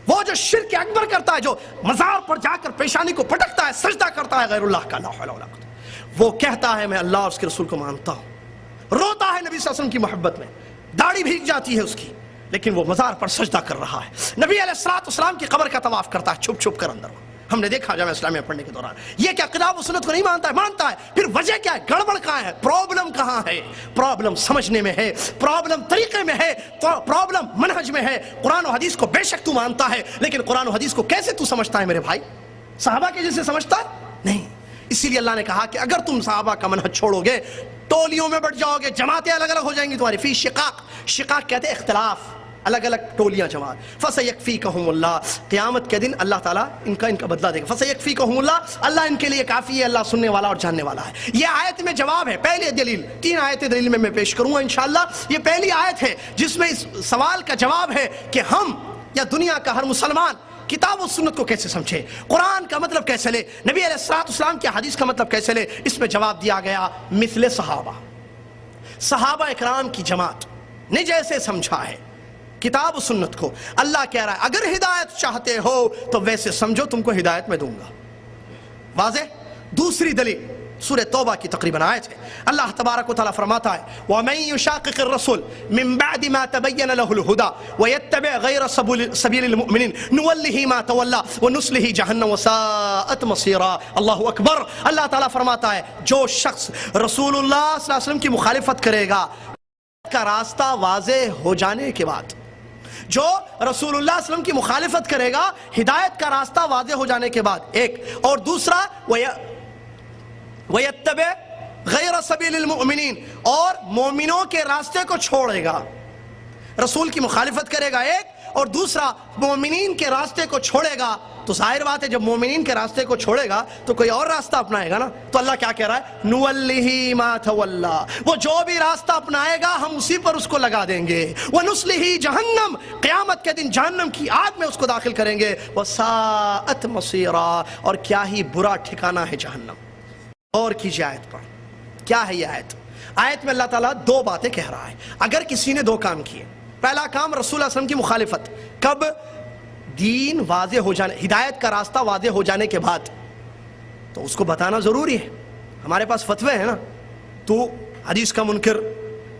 وہ جو شرک اکبر کرتا ہے, جو مزار پر جا کر پیشانی کو پٹکتا ہے, سجدہ کرتا ہے غیر اللہ کا, لا حول ولا قوت, وہ کہتا ہے میں اللہ اور اس کے رسول کو مانتا ہوں, روتا ہے نبی صلی اللہ علیہ وسلم کی محبت میں, داڑھی بھیگ جاتی ہے اس کی, لیکن وہ مزار پر سجدہ کر رہا ہے. نبی علیہ السلام کی قبر کا طواف کرتا ہے چھپ چھپ کر اندر. ہم نے دیکھا جامعہ اسلامیہ پڑھنے کے دوران. یہ کیا کتاب و سنت کو نہیں مانتا ہے؟ مانتا ہے. پھر وجہ کیا ہے؟ گڑبڑ کہاں ہے؟ پرابلم کہاں ہے؟ پرابلم سمجھنے میں ہے, پرابلم طریقے میں ہے, پرابلم منہج میں ہے. قرآن و حدیث کو بے شک تو مانتا ہے, لیکن قرآن و حدیث کو کیسے تو سمجھتا ہے میرے بھائی؟ صحابہ کے جیسے سمجھتا ہے؟ نہیں. اسی لیے اللہ نے کہا کہ اگر تم صحابہ کا منہج چھوڑو گے, ٹولیوں میں بٹ جاؤ گے, جماعتیں الگ الگ ہو جائیں گی تمہاری. فی شقاق, شقاق کہتے ہیں اختلاف, الگ الگ ٹولیاں جماعت. فَسَيَكْفِيكَهُمُ اللَّهُ, قیامت کے دن اللہ تعالیٰ ان کا بدلہ دے گا. فَسَيَكْفِيكَهُمُ اللَّهُ, اللہ ان کے لیے کافی ہے, اللہ سننے والا اور جاننے والا ہے. یہ آیت میں جواب ہے. پہلی دلیل, 3 آیتیں دلیل میں پیش کروں گا انشاءاللہ. یہ پہلی آیت ہے جس میں اس سوال کا جواب ہے کہ ہم یا دنیا کا ہر مسلمان کتاب و سنت کو کیسے سمجھے, قرآن کا مطلب کیسے لے, نبی علیہ السلام کی حدیث کا مطلب کیسے لے. اس میں جواب دیا گیا مثل صحابہ اکرام کی جماعت نے جیسے سمجھا ہے کتاب و سنت کو. اللہ کہہ رہا ہے اگر ہدایت چاہتے ہو تو ویسے سمجھو, تم کو ہدایت میں دوں گا. واضح. دوسری دلیل سورہ توبہ کی تقریباً آیت ہے. اللہ تبارک و تعالیٰ فرماتا ہے وَمَن يُشَاقِقِ الرَّسُولَ مِن بَعْدِ مَا تَبَيَّنَ لَهُ الْهُدَى وَيَتَّبِعْ غَيْرَ سَبِيلِ الْمُؤْمِنِينَ نُوَلِّهِ مَا تَوَلَّى وَنُصْلِهِ جَهَنَّمَ وَسَاءَتْ مَصِيرًا. اللہ اکبر. اللہ تعالیٰ فرماتا ہے جو شخص رسول اللہ صلی اللہ علیہ وسلم کی مخالفت کرے گا کا راستہ واضح ہو جانے کے بعد, جو رسول اللہ صلی اللہ علیہ وسلم کی مخالفت کرے گا ہدایت کا راستہ واضح ہو جانے کے بعد, ایک. اور دوسرا وَيَتَّبِعْ غَيْرَ سَبِيلِ الْمُؤْمِنِينَ, اور مومنوں کے راستے کو چھوڑے گا. رسول کی مخالفت کرے گا ایک, اور دوسرا مومنین کے راستے کو چھوڑے گا. تو ظاہر بات ہے جب مومنین کے راستے کو چھوڑے گا تو کوئی اور راستہ اپنائے گا نا. تو اللہ کیا کہہ رہا ہے نُوَلِّهِ مَا تَوَلَّى, وہ جو بھی راستہ اپنائے گا ہم اسی پر اس کو لگا دیں گے. وَنُصْلِهِ جَهَنَّمْ, قیامت کے دن جہنم کی آگ میں اس کو داخل کریں گے. وَسَاءَتْ مَصِيرًا, اور کیا ہی برا ٹھکانہ ہے جہنم. اور کیجئے آیت پر, کیا ہے یہ آیت؟ آیت میں اللہ تعالیٰ 2 باتیں کہہ رہا ہے. اگر کسی نے 2 کام کیے, پہلا کام رسول اللہ صلی اللہ علیہ وسلم کی مخالفت, کب؟ دین واضح ہو جانے, ہدایت کا راستہ واضح ہو جانے کے بعد, تو اس کو بتانا ضروری ہے. ہمارے پاس فتوے ہیں نا, تو حدیث کا منکر,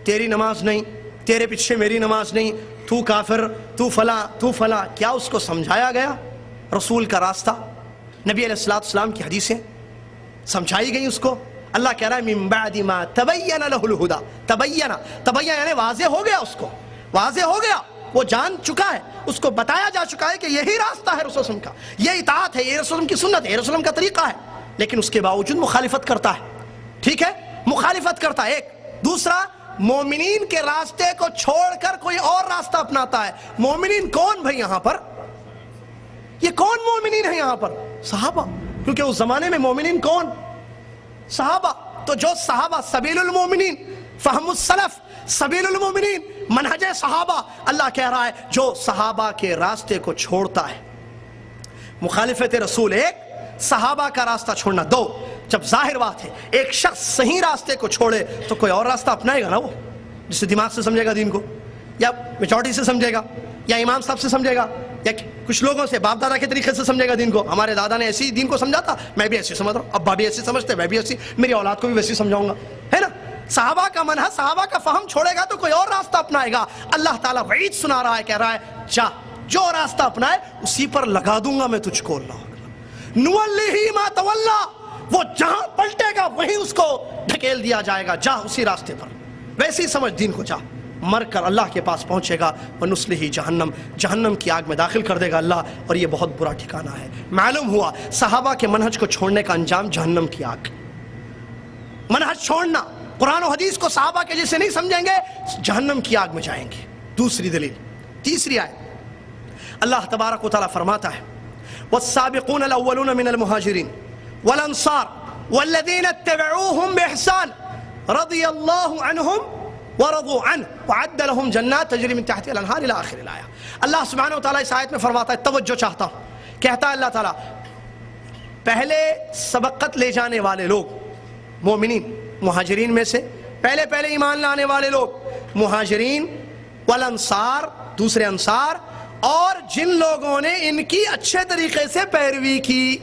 تیری نماز نہیں, تیرے پیچھے میری نماز نہیں, تو کافر, تو فلاں. کیا اس کو سمجھایا گیا رسول کا راستہ؟ نبی علیہ السلام کی حدیثیں سمجھائی گئی اس کو. اللہ کہہ رہا ہے من بعد ما تبین له الہدی, تبین یعنی واضح ہو گیا, اس کو واضح ہو گیا, وہ جان چکا ہے, اس کو بتایا جا چکا ہے کہ یہی راستہ ہے رسول وسلم کا, یہ اطاعت ہے, یہ رسول وسلم کی سنت ہے, یہ رسول وسلم کا طریقہ ہے. لیکن اس کے باوجود مخالفت کرتا ہے. ٹھیک ہے, مخالفت کرتا ہے ایک. دوسرا, مومنین کے راستے کو چھوڑ کر کوئی اور راستہ اپناتا ہے. مومنین کون بھائی یہاں پر؟ یہ کون مومنین ہیں یہاں پر؟ صحابہ. کیونکہ اس زمانے میں مومنین کون؟ صحابہ. تو جو صحابہ, سبیل المومنین, فہم السلف, سبیل المومنین, منہج صحابہ. اللہ کہہ رہا ہے جو صحابہ کے راستے کو چھوڑتا ہے, مخالفت رسول ایک, صحابہ کا راستہ چھوڑنا دو. جب ظاہر بات ہے ایک شخص صحیح راستے کو چھوڑے تو کوئی اور راستہ اپنائے گا نا, وہ جسے دماغ سے سمجھے گا دین کو, یا میجورٹی سے سمجھے گا, یا امام صاحب سے سمجھے گا, یا کچھ لوگوں سے باپ دادا کے طریقے سے سمجھے گا دین کو. ہمارے دادا نے ایسی دین کو سمجھا تھا, میں بھی ایسی سمجھ رہا ہوں, ابا بھی ایسی سمجھتے, میں بھی ایسی, میری اولاد کو بھی ویسی سمجھاؤں گا, ہے نا. صحابہ کا منہج, صحابہ کا فہم چھوڑے گا تو کوئی اور راستہ اپنائے گا. اللہ تعالیٰ وعید سنا رہا ہے, کہہ رہا ہے جا, جو راستہ اپنائے اسی پر لگا دوں گا میں تجھ کو. اللہ نُوَلِّهِ مَا تَوَلَّى, وہ جہاں پلٹے گا وہیں اس کو ڈھکیل دیا جائے گا, جا اسی راستے پر, ویسی سمجھ دین کو, جا. مر کر اللہ کے پاس پہنچے گا, وَنُصْلِهِ جہنم, جہنم کی آگ میں داخل کر دے گا اللہ, اور یہ بہت برا ٹھکانہ ہے. معلوم ہوا صحابہ کے منہج کو چھوڑنے کا انجام جہنم کی آگ. منہج چھوڑنا، قرآن و حدیث کو صحابہ کے جیسے نہیں سمجھیں گے، جہنم کی آگ میں جائیں گے۔ دوسری دلیل، تیسری آیت، اللہ تبارک و تعالیٰ فرماتا ہے والسابقون الاولون من المہاجرین والانصار والذین اتبعوهم بإحسان رضی اللہ عنہم ورضوا عنہ وعد لهم جنات تجری من تحتها الانہار الى آخر الآیہ۔ اللہ سبحانہ وتعالیٰ اس آیت میں فرماتا ہے، توجہ چاہتا ہوں، کہتا ہے اللہ تعالیٰ پہلے سبقت لے جانے والے لوگ مومنین، مہاجرین میں سے پہلے ایمان لانے والے لوگ مہاجرین، والانصار دوسرے انصار، اور جن لوگوں نے ان کی اچھے طریقے سے پیروی کی۔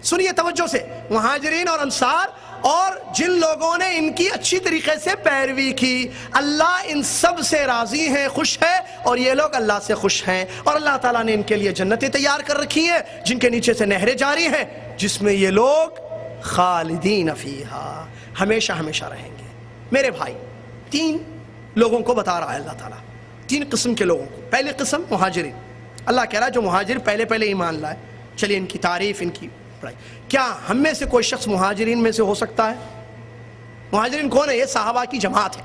سنیے توجہ سے، مہاجرین اور انصار اور جن لوگوں نے ان کی اچھی طریقے سے پیروی کی، اللہ ان سب سے راضی ہیں، خوش ہے، اور یہ لوگ اللہ سے خوش ہیں، اور اللہ تعالیٰ نے ان کے لیے جنتیں تیار کر رکھی ہیں جن کے نیچے سے نہریں جاری ہیں، جس میں یہ لوگ خالدین فیہا ہمیشہ ہمیشہ رہیں گے۔ میرے بھائی، تین لوگوں کو بتا رہا ہے اللہ تعالیٰ، تین قسم کے لوگوں کو۔ پہلی قسم مہاجرین، اللہ کہہ رہا ہے جو مہاجر پہلے ایمان لائے، چلیے ان کی تعریف، ان کی پڑھائی۔ کیا ہم میں سے کوئی شخص مہاجرین میں سے ہو سکتا ہے؟ مہاجرین کون ہے؟ یہ صحابہ کی جماعت ہے،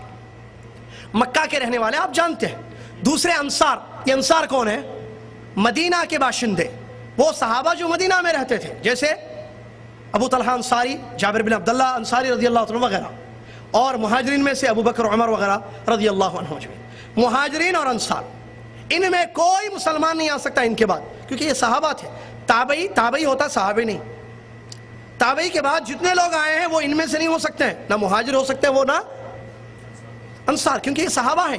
مکہ کے رہنے والے، آپ جانتے ہیں۔ دوسرے انصار، یہ انصار کون ہے؟ مدینہ کے باشندے، وہ صحابہ جو مدینہ میں رہتے تھے، جیسے ابو طلحہ انصاری، جابر بن عبداللہ انصاری رضی اللہ عنہ وغیرہ، اور مہاجرین میں سے ابو بکر، عمر وغیرہ رضی اللہ عنہ اجمعین۔ مہاجرین اور انصار، ان میں کوئی مسلمان نہیں آ سکتا ان کے بعد، کیونکہ یہ صحابہ تھے۔ تابعی ہوتا، صحابی نہیں۔ تابعی کے بعد جتنے لوگ آئے ہیں وہ ان میں سے نہیں ہو سکتے ہیں، نہ مہاجر ہو سکتے ہیں وہ، نہ انصار، کیونکہ یہ صحابہ ہیں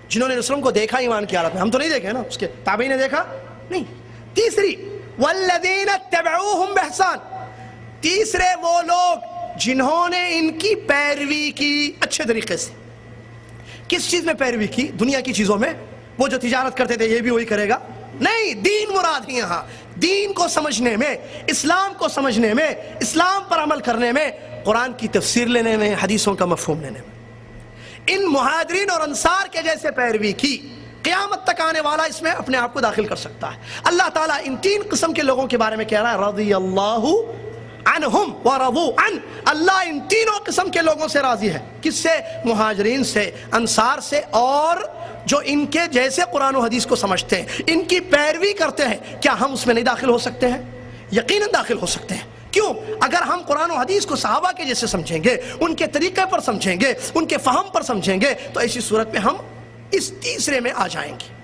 جنہوں نے رسول کو دیکھا ایمان کی حالت میں۔ ہم تو نہیں دیکھے نا، اس کے تابعی نے دیکھا نہیں۔ تیسری، والذین اتبعوہم بإحسان، تیسرے وہ لوگ جنہوں نے ان کی پیروی کی اچھے طریقے سے۔ کس چیز میں پیروی کی؟ دنیا کی چیزوں میں۔ وہ جو تجارت کرتے تھے یہ بھی وہی کرے گا؟ نہیں، دین مراد ہے یہاں۔ دین کو سمجھنے میں، اسلام کو سمجھنے میں، اسلام پر عمل کرنے میں، قرآن کی تفسیر لینے میں، حدیثوں کا مفہوم لینے میں، ان مہاجرین اور انصار کے جیسے پیروی کی، قیامت تک آنے والا اس میں اپنے آپ کو داخل کر سکتا ہے۔ اللہ تعالیٰ ان تین قسم کے لوگوں کے بارے میں کہہ رہا ہے رضی اللہ عنہم ورضوا عنہ، اللہ ان تینوں قسم کے لوگوں سے راضی ہے۔ کس سے؟ مہاجرین سے، انصار سے، اور جو ان کے جیسے قرآن و حدیث کو سمجھتے ہیں، ان کی پیروی کرتے ہیں۔ کیا ہم اس میں نہیں داخل ہو سکتے ہیں؟ یقیناً داخل ہو سکتے ہیں۔ کیوں؟ اگر ہم قرآن و حدیث کو صحابہ کے جیسے سمجھیں گے، ان کے طریقے پر سمجھیں گے، ان کے فہم پر سمجھیں گے، تو ایسی صورت میں ہم اس تیسرے میں آ جائیں گے۔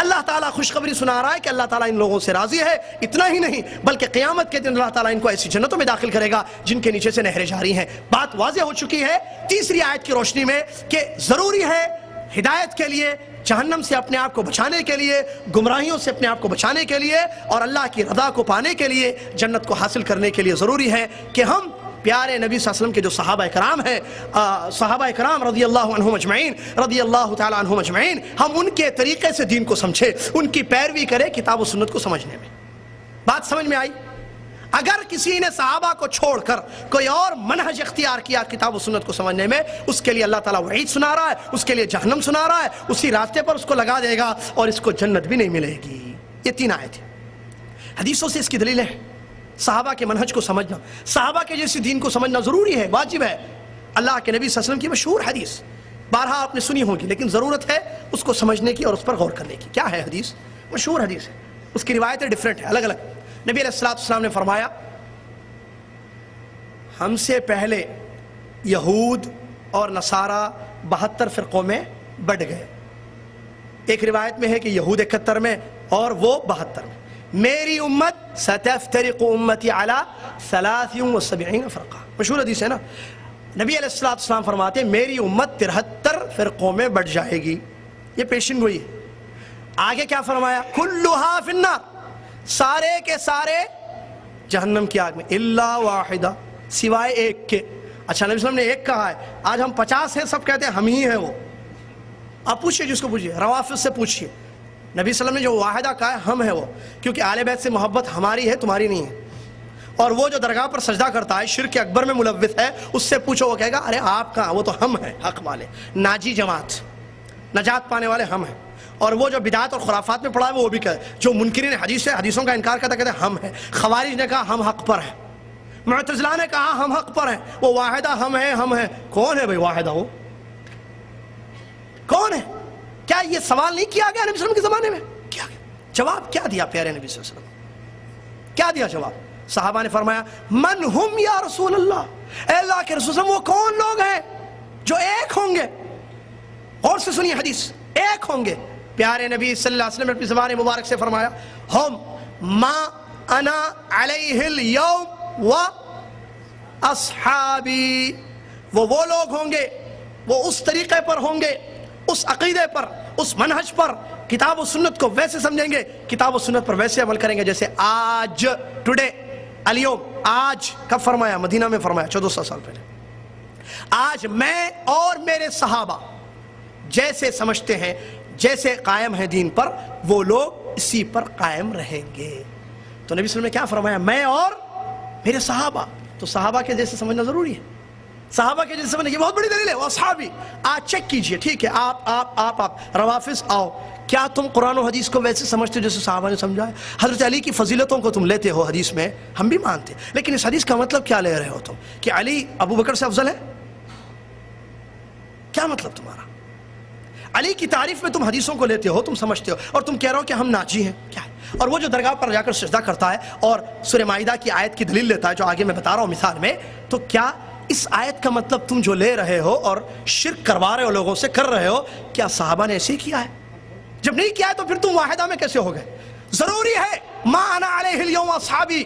اللہ تعالیٰ خوشخبری سنا رہا ہے کہ اللہ تعالیٰ ان لوگوں سے راضی ہے۔ اتنا ہی نہیں بلکہ قیامت کے دن اللہ تعالیٰ ان کو ایسی جنتوں میں داخل کرے گا جن کے نیچے سے نہریں جاری ہیں۔ بات واضح ہو چکی ہے تیسری آیت کی روشنی میں کہ ضروری ہے ہدایت کے لیے، جہنم سے اپنے آپ کو بچانے کے لیے، گمراہیوں سے اپنے آپ کو بچانے کے لیے، اور اللہ کی رضا کو پانے کے لیے، جنت کو حاصل کرنے کے لیے ضروری ہے کہ ہم پیارے نبی صلی اللہ علیہ وسلم کے جو صحابہ کرام ہیں، صحابہ کرام رضی اللہ عنہم اجمعین، رضی اللہ تعالی عنہم اجمعین، ہم ان کے طریقے سے دین کو سمجھے، ان کی پیروی کرے کتاب و سنت کو سمجھنے میں۔ بات سمجھ میں آئی؟ اگر کسی نے صحابہ کو چھوڑ کر کوئی اور منہج اختیار کیا کتاب و سنت کو سمجھنے میں، اس کے لیے اللہ تعالیٰ وعید سنا رہا ہے، اس کے لیے جہنم سنا رہا ہے، اسی راستے پر اس کو لگا دے گا اور اس کو جنت بھی نہیں ملے گی۔ یہ تین آیت ہیں، حدیثوں سے اس کی دلیل ہے۔ صحابہ کے منہج کو سمجھنا، صحابہ کے جیسے دین کو سمجھنا ضروری ہے، واجب ہے۔ اللہ کے نبی صلی اللہ علیہ وسلم کی مشہور حدیث بارہا آپ نے سنی ہوگی، لیکن ضرورت ہے اس کو سمجھنے کی اور اس پر غور کرنے کی۔ کیا ہے حدیث؟ مشہور حدیث ہے، اس کی روایتیں ڈیفرنٹ ہیں، الگ الگ۔ نبی علیہ السلام نے فرمایا ہم سے پہلے یہود اور نصارہ 72 فرقوں میں بٹ گئے۔ ایک روایت میں ہے کہ یہود 71 میں اور وہ 72 میں۔ میری امت ستفترق امتی علی 73 فرقہ، مشہور حدیث ہے نا۔ نبی علیہ السلام فرماتے ہیں میری امت 73 فرقوں میں بٹ جائے گی، یہ پیشن گوئی ہے۔ آگے کیا فرمایا؟ کلھا فی النار، سارے کے سارے جہنم کی آگ میں، الا واحدہ، سوائے ایک کے۔ اچھا نبی صلی اللہ علیہ وسلم نے ایک کہا ہے، آج ہم 50 ہیں، سب کہتے ہیں ہم ہی ہیں وہ۔ آپ پوچھئے جس کو پوچھئے، روافض سے پوچھئے، نبی صلی اللہ علیہ وسلم نے جو واحدہ کہا ہے ہم ہیں وہ، کیونکہ اہل بیت سے محبت ہماری ہے، تمہاری نہیں ہے۔ اور وہ جو درگاہ پر سجدہ کرتا ہے، شرک اکبر میں ملوث ہے، اس سے پوچھو وہ کہے گا ارے آپ کہاں، وہ تو ہم ہیں حق والے، ناجی جماعت، نجات پانے والے ہم ہیں۔ اور وہ جو بدعات اور خرافات میں پڑا ہے وہ بھی کہے، جو منکرین حدیث ہے، حدیثوں کا انکار کرتا کہتے ہیں ہم ہیں۔ خوارج نے کہا ہم حق پر ہیں، معتزلہ نے کہا ہم حق پر ہیں، وہ واحدہ ہم ہیں. کون ہے بھئی واحدہ؟ وہ کون ہے؟ کیا یہ سوال نہیں کیا گیا نبی صلی اللہ علیہ وسلم کے زمانے میں؟ کیا جواب کیا دیا پیارے نبی صلی اللہ علیہ وسلم؟ کیا دیا جواب؟ صحابہ نے فرمایا من ہم یا رسول اللہ، اے اللہ کے رسول، وہ کون لوگ ہیں جو ایک ہوں گے؟ اور سے سنیے حدیث، ایک ہوں گے. پیارے نبی صلی اللہ علیہ وسلم نے اپنی زبان مبارک سے فرمایا ہم ما انا علیہ اليوم و اصحابی، وہ لوگ ہوں گے، وہ اس طریقے پر ہوں گے، اس عقیدے پر، اس منہج پر، کتاب و سنت کو ویسے سمجھیں گے، کتاب و سنت پر ویسے عمل کریں گے جیسے آج، ٹوڈے، اليوم. آج کب فرمایا؟ مدینہ میں فرمایا 1400 سال پہلے. آج میں اور میرے صحابہ جیسے سمجھتے ہیں، جیسے قائم ہیں دین پر، وہ لوگ اسی پر قائم رہیں گے. تو نبی صلی اللہ علیہ وسلم نے کیا فرمایا؟ میں اور میرے صحابہ. تو صحابہ کے جیسے سمجھنا ضروری ہے. صحابہ کے جیسے سمجھنا یہ بہت بڑی دلیل ہے. وہ اصحابی آج چیک کیجئے، ٹھیک ہے، آپ روافظ آؤ، کیا تم قرآن و حدیث کو ویسے سمجھتے ہو جیسے صحابہ نے سمجھا ہے؟ حضرت علی کی فضیلتوں کو تم لیتے ہو حدیث میں، ہم بھی مانتے، لیکن اس حدیث کا مطلب کیا لے رہے ہو تم؟ کہ علی ابو بکر سے افضل ہے؟ کیا مطلب تمہارا؟ علی کی تعریف میں تم حدیثوں کو لیتے ہو، تم سمجھتے ہو، اور تم کہہ رہے ہو کہ ہم ناجی ہیں. کیا ہے؟ اور وہ جو درگاہ پر جا کر سجدہ کرتا ہے اور سورہ مائدہ کی آیت کی دلیل لیتا ہے جو آگے میں بتا رہا ہوں مثال میں، تو کیا اس آیت کا مطلب تم جو لے رہے ہو اور شرک کروا رہے ہو لوگوں سے کر رہے ہو، کیا صحابہ نے ایسے ہی کیا ہے؟ جب نہیں کیا ہے تو پھر تم واحدہ میں کیسے ہو گئے؟ ضروری ہے ما انا علیہ اليوم اصحابی،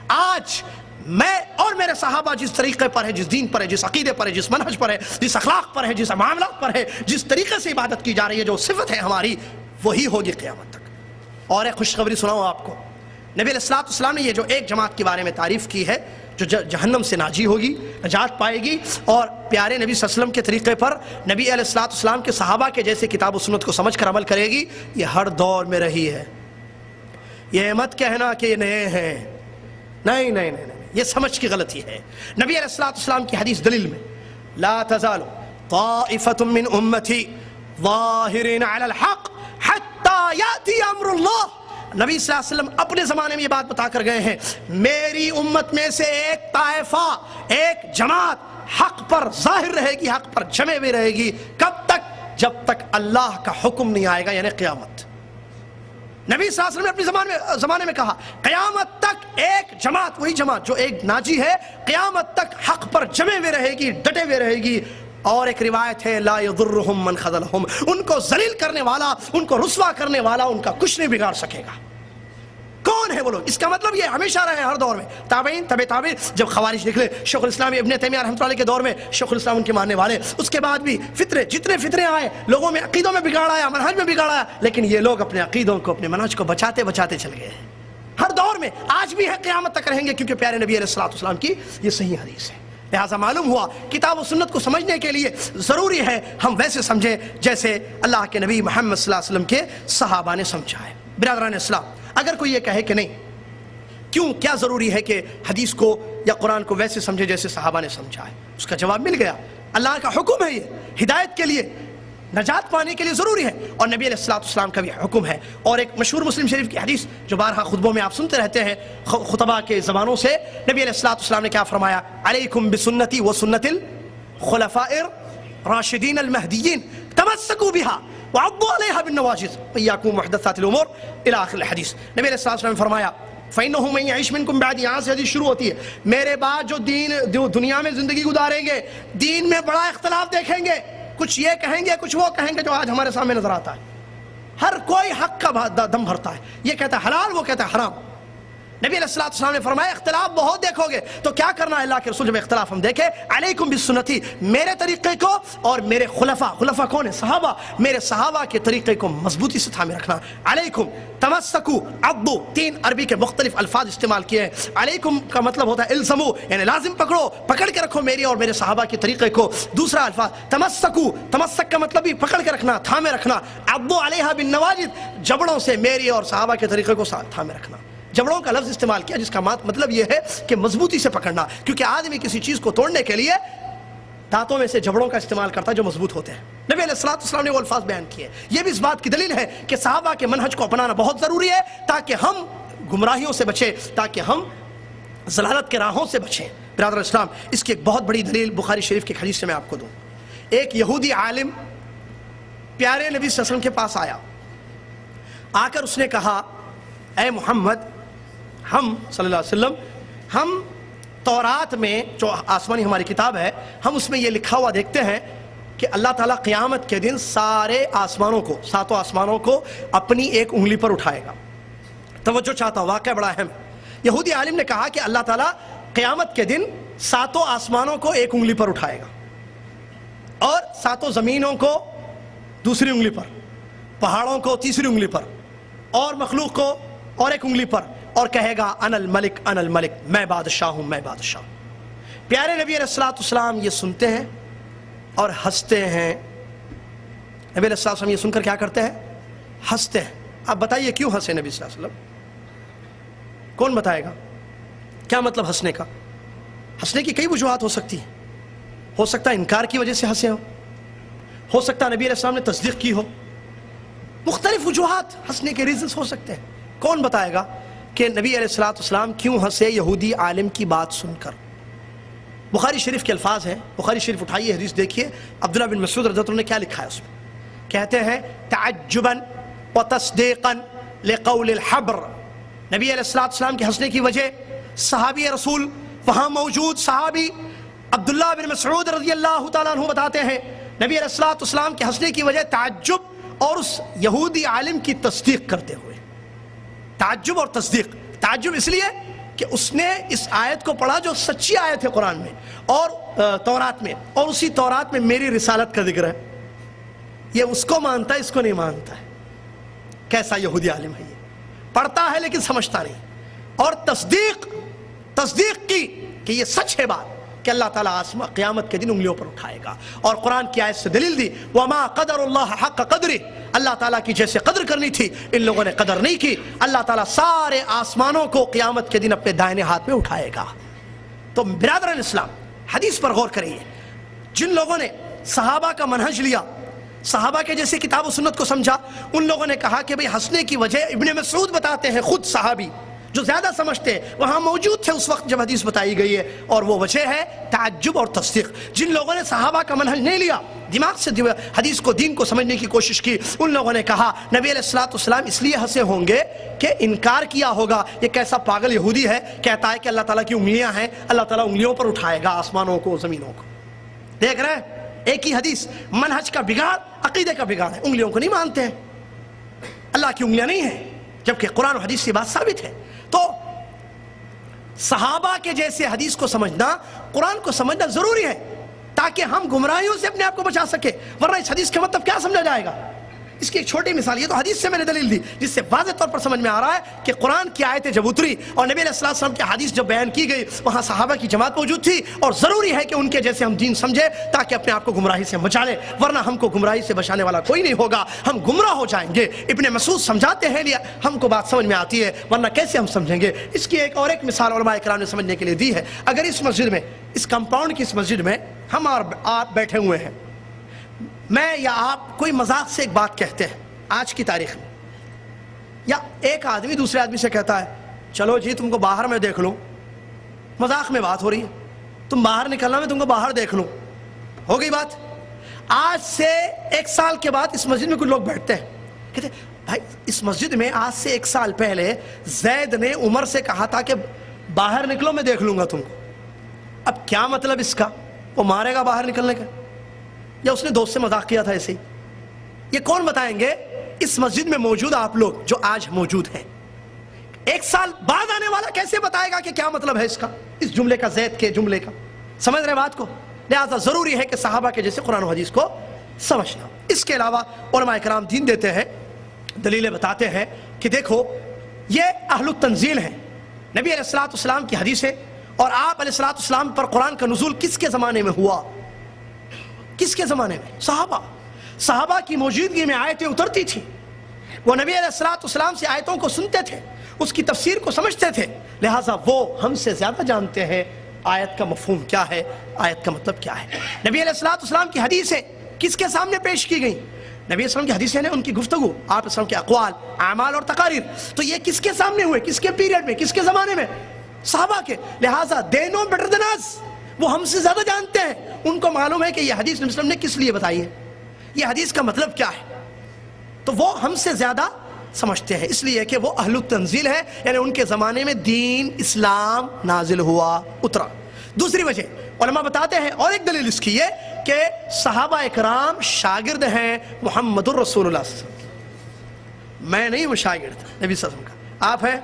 آج میں اور میرے صحابہ جس طریقے پر ہے، جس دین پر ہے، جس عقیدے پر ہے، جس منہج پر ہے، جس اخلاق پر ہے، جس معاملات پر ہے، جس طریقے سے عبادت کی جا رہی ہے، جو صفت ہے ہماری، وہی ہوگی قیامت تک. اور ایک خوشخبری سناؤں آپ کو، نبی علیہ السلام نے یہ جو ایک جماعت کے بارے میں تعریف کی ہے جو جہنم سے ناجی ہوگی، نجات پائے گی، اور پیارے نبی صلی اللہ علیہ وسلم کے طریقے پر، نبی علیہ السلام کے صحابہ کے جیسے کتاب و سنت کو سمجھ کر عمل کرے گی، یہ ہر دور میں رہی ہے. یہ مت کہنا کہ یہ نئے ہیں، نہیں، یہ سمجھ کی غلطی ہے. نبی علیہ السلام کی حدیث دلیل میں لا تزال طائفة من امتی ظاہرین علی الحق حتی یأتی امر اللہ. نبی صلی اللہ علیہ وسلم اپنے زمانے میں یہ بات بتا کر گئے ہیں، میری امت میں سے ایک طائفہ، ایک جماعت حق پر ظاہر رہے گی، حق پر جمے ہوئے رہے گی. کب تک؟ جب تک اللہ کا حکم نہیں آئے گا، یعنی قیامت. نبی صلی اللہ علیہ وسلم نے اپنی زمانے میں کہا قیامت تک ایک جماعت، وہی جماعت جو ایک ناجی ہے، قیامت تک حق پر جمے ہوئے رہے گی، ڈٹے ہوئے رہے گی. اور ایک روایت ہے لا یضرہم من خذلہم، ان کو ذلیل کرنے والا، ان کو رسوا کرنے والا ان کا کچھ نہیں بگاڑ سکے گا. کون ہے وہ لوگ؟ اس کا مطلب یہ ہمیشہ رہے ہر دور میں. تابعین، تبع تابعین، جب خوارج نکلے، شیخ الاسلام ابن تیمیہ رحمۃ اللہ علیہ کے دور میں شیخ الاسلام ان کے ماننے والے، اس کے بعد بھی فطرے، جتنے فطرے آئے، لوگوں میں عقیدوں میں بگاڑا، منہج میں بگاڑا، لیکن یہ لوگ اپنے عقیدوں کو، اپنے منہج کو بچاتے بچاتے چل گئے ہیں. ہر دور میں آج بھی ہے، قیامت تک رہیں گے، کیونکہ پیارے نبی علیہ السلام کی یہ صحیح حدیث ہے. لہٰذا معلوم ہوا کتاب و سنت کو سمجھنے کے لیے ضروری ہے ہم ویسے سمجھیں جیسے اللہ کے نبی محمد صلی اللہ علیہ وسلم کے صحابہ نے سمجھا ہے. برادران اسلام، اگر کوئی یہ کہے کہ نہیں، کیوں، کیا ضروری ہے کہ حدیث کو یا قرآن کو ویسے سمجھے جیسے صحابہ نے سمجھا ہے، اس کا جواب مل گیا. اللہ کا حکم ہے، یہ ہدایت کے لیے، نجات پانے کے لیے ضروری ہے، اور نبی علیہ السلام کا بھی حکم ہے. اور ایک مشہور مسلم شریف کی حدیث جو بارہا خطبوں میں آپ سنتے رہتے ہیں خطبہ کے زبانوں سے، نبی علیہ السلام نے کیا فرمایا؟ علیکم بسنتی وسنت الخلفاء الراشدین المہدیین تمسکوا بها وعضوا علیها بالنواجذ وإیاکم محدثات الامور الی آخر الحدیث. نبی علیہ السلام نے فرمایا فَإِنَّهُ مَن يَعِشْ مِنْكُمْ بَعْدِي، یہاں سے حدیث شروع ہوتی ہے، میرے بعد جو دنیا میں زندگی گزاریں گے، دین میں بڑا اختلاف دیکھیں گے، کچھ یہ کہیں گے، کچھ وہ کہیں گے، جو آج ہمارے سامنے نظر آتا ہے. ہر کوئی حق کا دم بھرتا ہے، یہ کہتا ہے حلال، وہ کہتا ہے حرام. نبی علیہ السلام نے فرمایا اختلاف بہت دیکھو گے، تو کیا کرنا ہے اللہ کے رسول جب اختلاف ہم دیکھیں؟ علیکم بسنتی، میرے طریقے کو، اور میرے خلفاء کون ہیں؟ صحابہ، میرے صحابہ کے طریقے کو مضبوطی سے تھامے رکھنا. علیکم، تمسکو، عضو، 3 عربی کے مختلف الفاظ استعمال کیے ہیں. علیکم کا مطلب ہوتا ہے الزمو، یعنی لازم پکڑو، پکڑ کے رکھو میری اور میرے صحابہ کے طریقے کو. دوسرا الفاظ تمسکو، تمسک کا مطلب بھی پکڑ کے رکھنا، تھامے رکھنا. عضو علیہا بالنواجذ، جبڑوں سے میری اور صحابہ کے طریقے کو تھامے رکھنا. جبڑوں کا لفظ استعمال کیا جس کا مطلب یہ ہے کہ مضبوطی سے پکڑنا، کیونکہ آدمی کسی چیز کو توڑنے کے لیے دانتوں میں سے جبڑوں کا استعمال کرتا ہے جو مضبوط ہوتے ہیں. نبی علیہ السلام نے وہ الفاظ بیان کیے. یہ بھی اس بات کی دلیل ہے کہ صحابہ کے منہج کو اپنانا بہت ضروری ہے تاکہ ہم گمراہیوں سے بچیں، تاکہ ہم ضلالت کے راہوں سے بچیں۔ برادر اسلام، اس کی ایک بہت بڑی دلیل بخاری شریف کی حدیث سے میں آپ کو دوں۔ ایک یہودی عالم پیارے نبی صلی اللہ علیہ وسلم کے پاس آیا، آ کر اس نے کہا اے محمد، ہم صلی اللہ علیہ وسلم، ہم تورات میں جو آسمانی ہماری کتاب ہے، ہم اس میں یہ لکھا ہوا دیکھتے ہیں کہ اللہ تعالیٰ قیامت کے دن سارے آسمانوں کو، ساتوں آسمانوں کو اپنی ایک انگلی پر اٹھائے گا۔ توجہ چاہتا ہوں، واقعہ بڑا اہم ہے۔ یہودی عالم نے کہا کہ اللہ تعالیٰ قیامت کے دن ساتوں آسمانوں کو ایک انگلی پر اٹھائے گا، اور ساتوں زمینوں کو دوسری انگلی پر، پہاڑوں کو تیسری انگلی پر، اور مخلوق کو اور ایک انگلی پر، اور کہے گا انا الملک انا الملک، میں بادشاہ ہوں میں بادشاہ ہوں۔ پیارے نبی علیہ السلام یہ سنتے ہیں اور ہنستے ہیں۔ نبی علیہ السلام یہ سن کر کیا کرتے ہیں؟ ہنستے ہیں۔ اب بتائیے کیوں ہنسے نبی صلی اللہ علیہ وسلم؟ کون بتائے گا؟ کیا مطلب ہنسنے کا؟ ہنسنے کی کئی وجوہات ہو سکتی ہیں۔ ہو سکتا ہے انکار کی وجہ سے ہنسے ہو سکتا ہے نبی علیہ السلام نے تصدیق کی ہو، مختلف وجوہات ہنسنے کے ریزنز ہو سکتے ہیں۔ کون بتائے گا کہ نبی علیہ السلام کیوں ہنسے یہودی عالم کی بات سن کر؟ بخاری شریف کے الفاظ ہیں، بخاری شریف اٹھائیے حدیث دیکھیے، عبداللہ بن مسعود رضی اللہ عنہ نے کیا لکھا ہے اس میں؟ کہتے ہیں تعجبا وتصدیقا لقول الحبر۔ نبی علیہ السلام کے ہنسنے کی وجہ، صحابی رسول وہاں موجود صحابی عبداللہ بن مسعود رضی اللہ تعالیٰ عنہ بتاتے ہیں نبی علیہ السلام کے ہنسنے کی وجہ تعجب اور اس یہودی عالم کی تصدیق کرتے ہوئے۔ تعجب اور تصدیق، تعجب اس لیے کہ اس نے اس آیت کو پڑھا جو سچی آیت ہے قرآن میں اور تورات میں، اور اسی تورات میں میری رسالت کا ذکر ہے۔ یہ اس کو مانتا ہے، اس کو نہیں مانتا ہے۔ کیسا یہودی عالم ہے یہ؟ پڑھتا ہے لیکن سمجھتا نہیں، اور تصدیق کی کہ یہ سچ ہے بات کہ اللہ تعالیٰ قیامت کے دن انگلیوں پر اٹھائے گا، اور قرآن کی آیت سے دلیل دی وَمَا قَدَرُ اللَّهَ حَقَّ قَدْرِهِ، اللہ تعالیٰ کی جیسے قدر کرنی تھی ان لوگوں نے قدر نہیں کی۔ اللہ تعالیٰ سارے آسمانوں کو قیامت کے دن اپنے دائنے ہاتھ میں اٹھائے گا۔ تو برادران اسلام، حدیث پر غور کریے۔ جن لوگوں نے صحابہ کا منہج لیا، صحابہ کے جیسے کتاب و سنت کو سمجھا، ان لوگوں نے کہا کہ بھئی ہنسنے کی وجہ ابن مسعود بتاتے ہیں، خود صحابی جو زیادہ سمجھتے وہاں موجود تھے اس وقت جب حدیث بتائی گئی ہے، اور وہ وجہ ہے تعجب اور تصدیق۔ جن لوگوں نے صحابہ کا منہج نہیں لیا، دماغ سے حدیث کو، دین کو سمجھنے کی کوشش کی، ان لوگوں نے کہا نبی علیہ السلام اس لیے ہنسے ہوں گے کہ انکار کیا ہوگا یہ کیسا پاگل یہودی ہے، کہتا ہے کہ اللہ تعالیٰ کی انگلیاں ہیں، اللہ تعالیٰ انگلیوں پر اٹھائے گا آسمانوں کو زمینوں کو۔ دیکھ رہے ہیں ایک ہی حدیث، منہج کا بگاڑ، عقیدے کا بگاڑ ہے۔ انگلیوں کو نہیں مانتے ہیں، اللہ کی انگلیاں نہیں ہیں، جبکہ قرآن و حدیث سے بات ثابت ہے۔ تو صحابہ کے جیسے حدیث کو سمجھنا، قرآن کو سمجھنا ضروری ہے تاکہ ہم گمراہیوں سے اپنے آپ کو بچا سکے، ورنہ اس حدیث کا مطلب کیا سمجھا جائے گا؟ اس کی ایک چھوٹی مثال، یہ تو حدیث سے میں نے دلیل دی جس سے واضح طور پر سمجھ میں آ رہا ہے کہ قرآن کی آیتیں جب اتری اور نبی علیہ السلام کی حدیث جب بیان کی گئی، وہاں صحابہ کی جماعت موجود تھی، اور ضروری ہے کہ ان کے جیسے ہم دین سمجھے تاکہ اپنے آپ کو گمراہی سے بچا لیں، ورنہ ہم کو گمراہی سے بچانے والا کوئی نہیں ہوگا، ہم گمراہ ہو جائیں گے۔ ابن مسعود سمجھاتے ہیں لیا ہم کو بات سمجھ میں آتی ہے، ورنہ کیسے ہم سمجھیں گے؟ اس کی ایک اور ایک مثال علماء کرام نے سمجھنے کے لیے دی ہے۔ اگر اس مسجد میں، اس کمپاؤنڈ کی اس مسجد میں ہم اور آپ بیٹھے ہوئے ہیں، میں یا آپ کوئی مذاق سے ایک بات کہتے ہیں آج کی تاریخ میں، یا ایک آدمی دوسرے آدمی سے کہتا ہے چلو جی تم کو باہر میں دیکھ لوں، مذاق میں بات ہو رہی ہے، تم باہر نکلنا میں تم کو باہر دیکھ لوں، ہو گئی بات۔ آج سے 1 سال کے بعد اس مسجد میں کچھ لوگ بیٹھتے ہیں، کہتے ہیں بھائی اس مسجد میں آج سے 1 سال پہلے زید نے عمر سے کہا تھا کہ باہر نکلو میں دیکھ لوں گا تم کو۔ اب کیا مطلب اس کا؟ وہ مارے گا باہر نکلنے کا، یا اس نے دوست سے مذاق کیا تھا ایسے ہی؟ یہ کون بتائیں گے؟ اس مسجد میں موجود آپ لوگ جو آج موجود ہیں۔ 1 سال بعد آنے والا کیسے بتائے گا کہ کیا مطلب ہے اس کا، اس جملے کا، زید کے جملے کا؟ سمجھ رہے بات کو؟ لہذا ضروری ہے کہ صحابہ کے جیسے قرآن و حدیث کو سمجھنا۔ اس کے علاوہ علماء کرام دین دیتے ہیں، دلیلیں بتاتے ہیں کہ دیکھو یہ اہل التنزیل ہیں، نبی علیہ السلام کی حدیثیں، اور آپ علیہ السلام پر قرآن کا نزول کس کے زمانے میں ہوا؟ کس کے زمانے میں؟ صحابہ کی موجودگی میں آیتیں اترتی تھیں، وہ نبی علیہ السلام سے آیتوں کو سنتے تھے، اس کی تفسیر کو سمجھتے تھے، لہٰذا وہ ہم سے زیادہ جانتے ہیں آیت کا مفہوم کیا ہے، آیت کا مطلب کیا ہے۔ نبی علیہ السلام کی حدیثیں کس کے سامنے پیش کی گئیں؟ نبی علیہ السلام کی حدیثیں ہیں، ان کی گفتگو، آپ علیہ السلام کے اقوال، اعمال اور تقاریر، تو یہ کس کے سامنے ہوئے، کس کے پیریڈ میں، کس کے زمانے میں؟ صحابہ کے، لہٰذا they know better than us، وہ ہم سے زیادہ جانتے ہیں، ان کو معلوم ہے کہ یہ حدیث نبی صلی اللہ علیہ وسلم نے کس لیے بتائی ہے، یہ حدیث کا مطلب کیا ہے، تو وہ ہم سے زیادہ سمجھتے ہیں، اس لیے کہ وہ اہل التنزیل ہے، یعنی ان کے زمانے میں دین اسلام نازل ہوا، اترا۔ دوسری وجہ علماء بتاتے ہیں، اور ایک دلیل اس کی ہے کہ صحابہ اکرام شاگرد ہیں محمد الرسول اللہ صلی اللہ علیہ وسلم، میں نہیں ہوں شاگرد نبی صلی اللہ علیہ وسلم کا، آپ ہیں،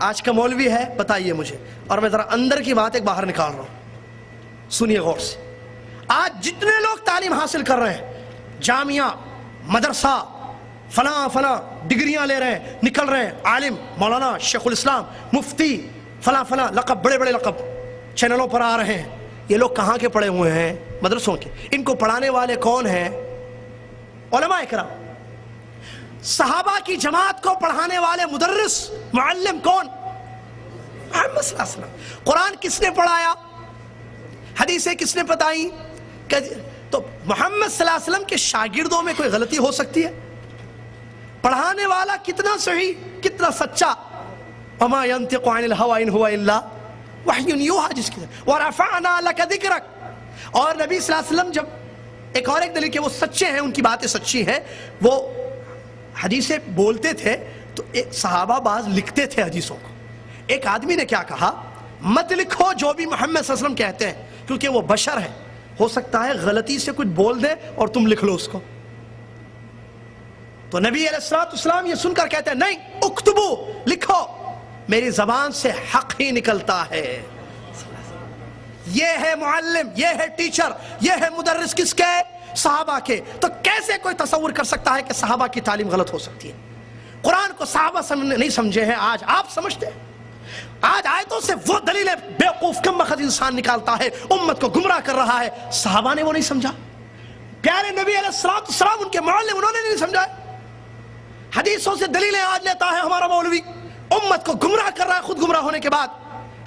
آج کا مولوی ہے، بتائیے مجھے، اور میں ذرا اندر کی بات ایک باہر نکال رہا ہوں، سنیے غور سے۔ آج جتنے لوگ تعلیم حاصل کر رہے ہیں، جامعہ، مدرسہ، فلاں فلاں ڈگریاں لے رہے ہیں، نکل رہے ہیں، عالم، مولانا، شیخ الاسلام، مفتی، فلاں فلاں لقب، بڑے بڑے لقب چینلوں پر آ رہے ہیں، یہ لوگ کہاں کے پڑھے ہوئے ہیں؟ مدرسوں کے۔ ان کو پڑھانے والے کون ہیں؟ علماء اکرام۔ صحابہ کی جماعت کو پڑھانے والے مدرس، معلم کون؟ محمد صلی اللہ علیہ وسلم۔ قرآن کس نے پڑھایا؟ حدیثیں کس نے بتائیں؟ تو محمد صلی اللہ علیہ وسلم کے شاگردوں میں کوئی غلطی ہو سکتی ہے؟ پڑھانے والا کتنا صحیح، کتنا سچا، وما ينطق عن الهوى ان هو الا وحی یوحی، جس کی ورفعنا لك ذکرک۔ اور نبی صلی اللہ علیہ وسلم جب ایک دلیل کہ وہ سچے ہیں، ان کی باتیں سچی ہیں، وہ حدیثیں بولتے تھے تو صحابہ بعض لکھتے تھے حدیثوں کو۔ ایک آدمی نے کیا کہا، مت لکھو جو بھی محمد صلی اللہ علیہ وسلم کہتے ہیں، کیونکہ وہ بشر ہے، ہو سکتا ہے غلطی سے کچھ بول دے اور تم لکھ لو اس کو۔ تو نبی علیہ السلام یہ سن کر کہتے ہیں، نہیں، اکتبو، لکھو، میری زبان سے حق ہی نکلتا ہے۔ یہ ہے معلم، یہ ہے ٹیچر، یہ ہے مدرس، کس کے؟ صحابہ کے۔ تو کیسے کوئی تصور کر سکتا ہے کہ صحابہ کی تعلیم غلط ہو سکتی ہے؟ قرآن کو صحابہ نہیں سمجھے ہیں، آج آپ سمجھتے ہیں۔ آج آیتوں سے وہ دلیلیں بیوقوف کم بخت انسان نکالتا ہے، امت کو گمراہ کر رہا ہے، صحابہ نے وہ نہیں سمجھا، پیارے نبی علیہ السلام ان کے معلم، انہوں نے نہیں سمجھا۔ حدیثوں سے دلیلیں آج لیتا ہے ہمارا مولوی، امت کو گمراہ کر رہا ہے، خود گمراہ ہونے کے بعد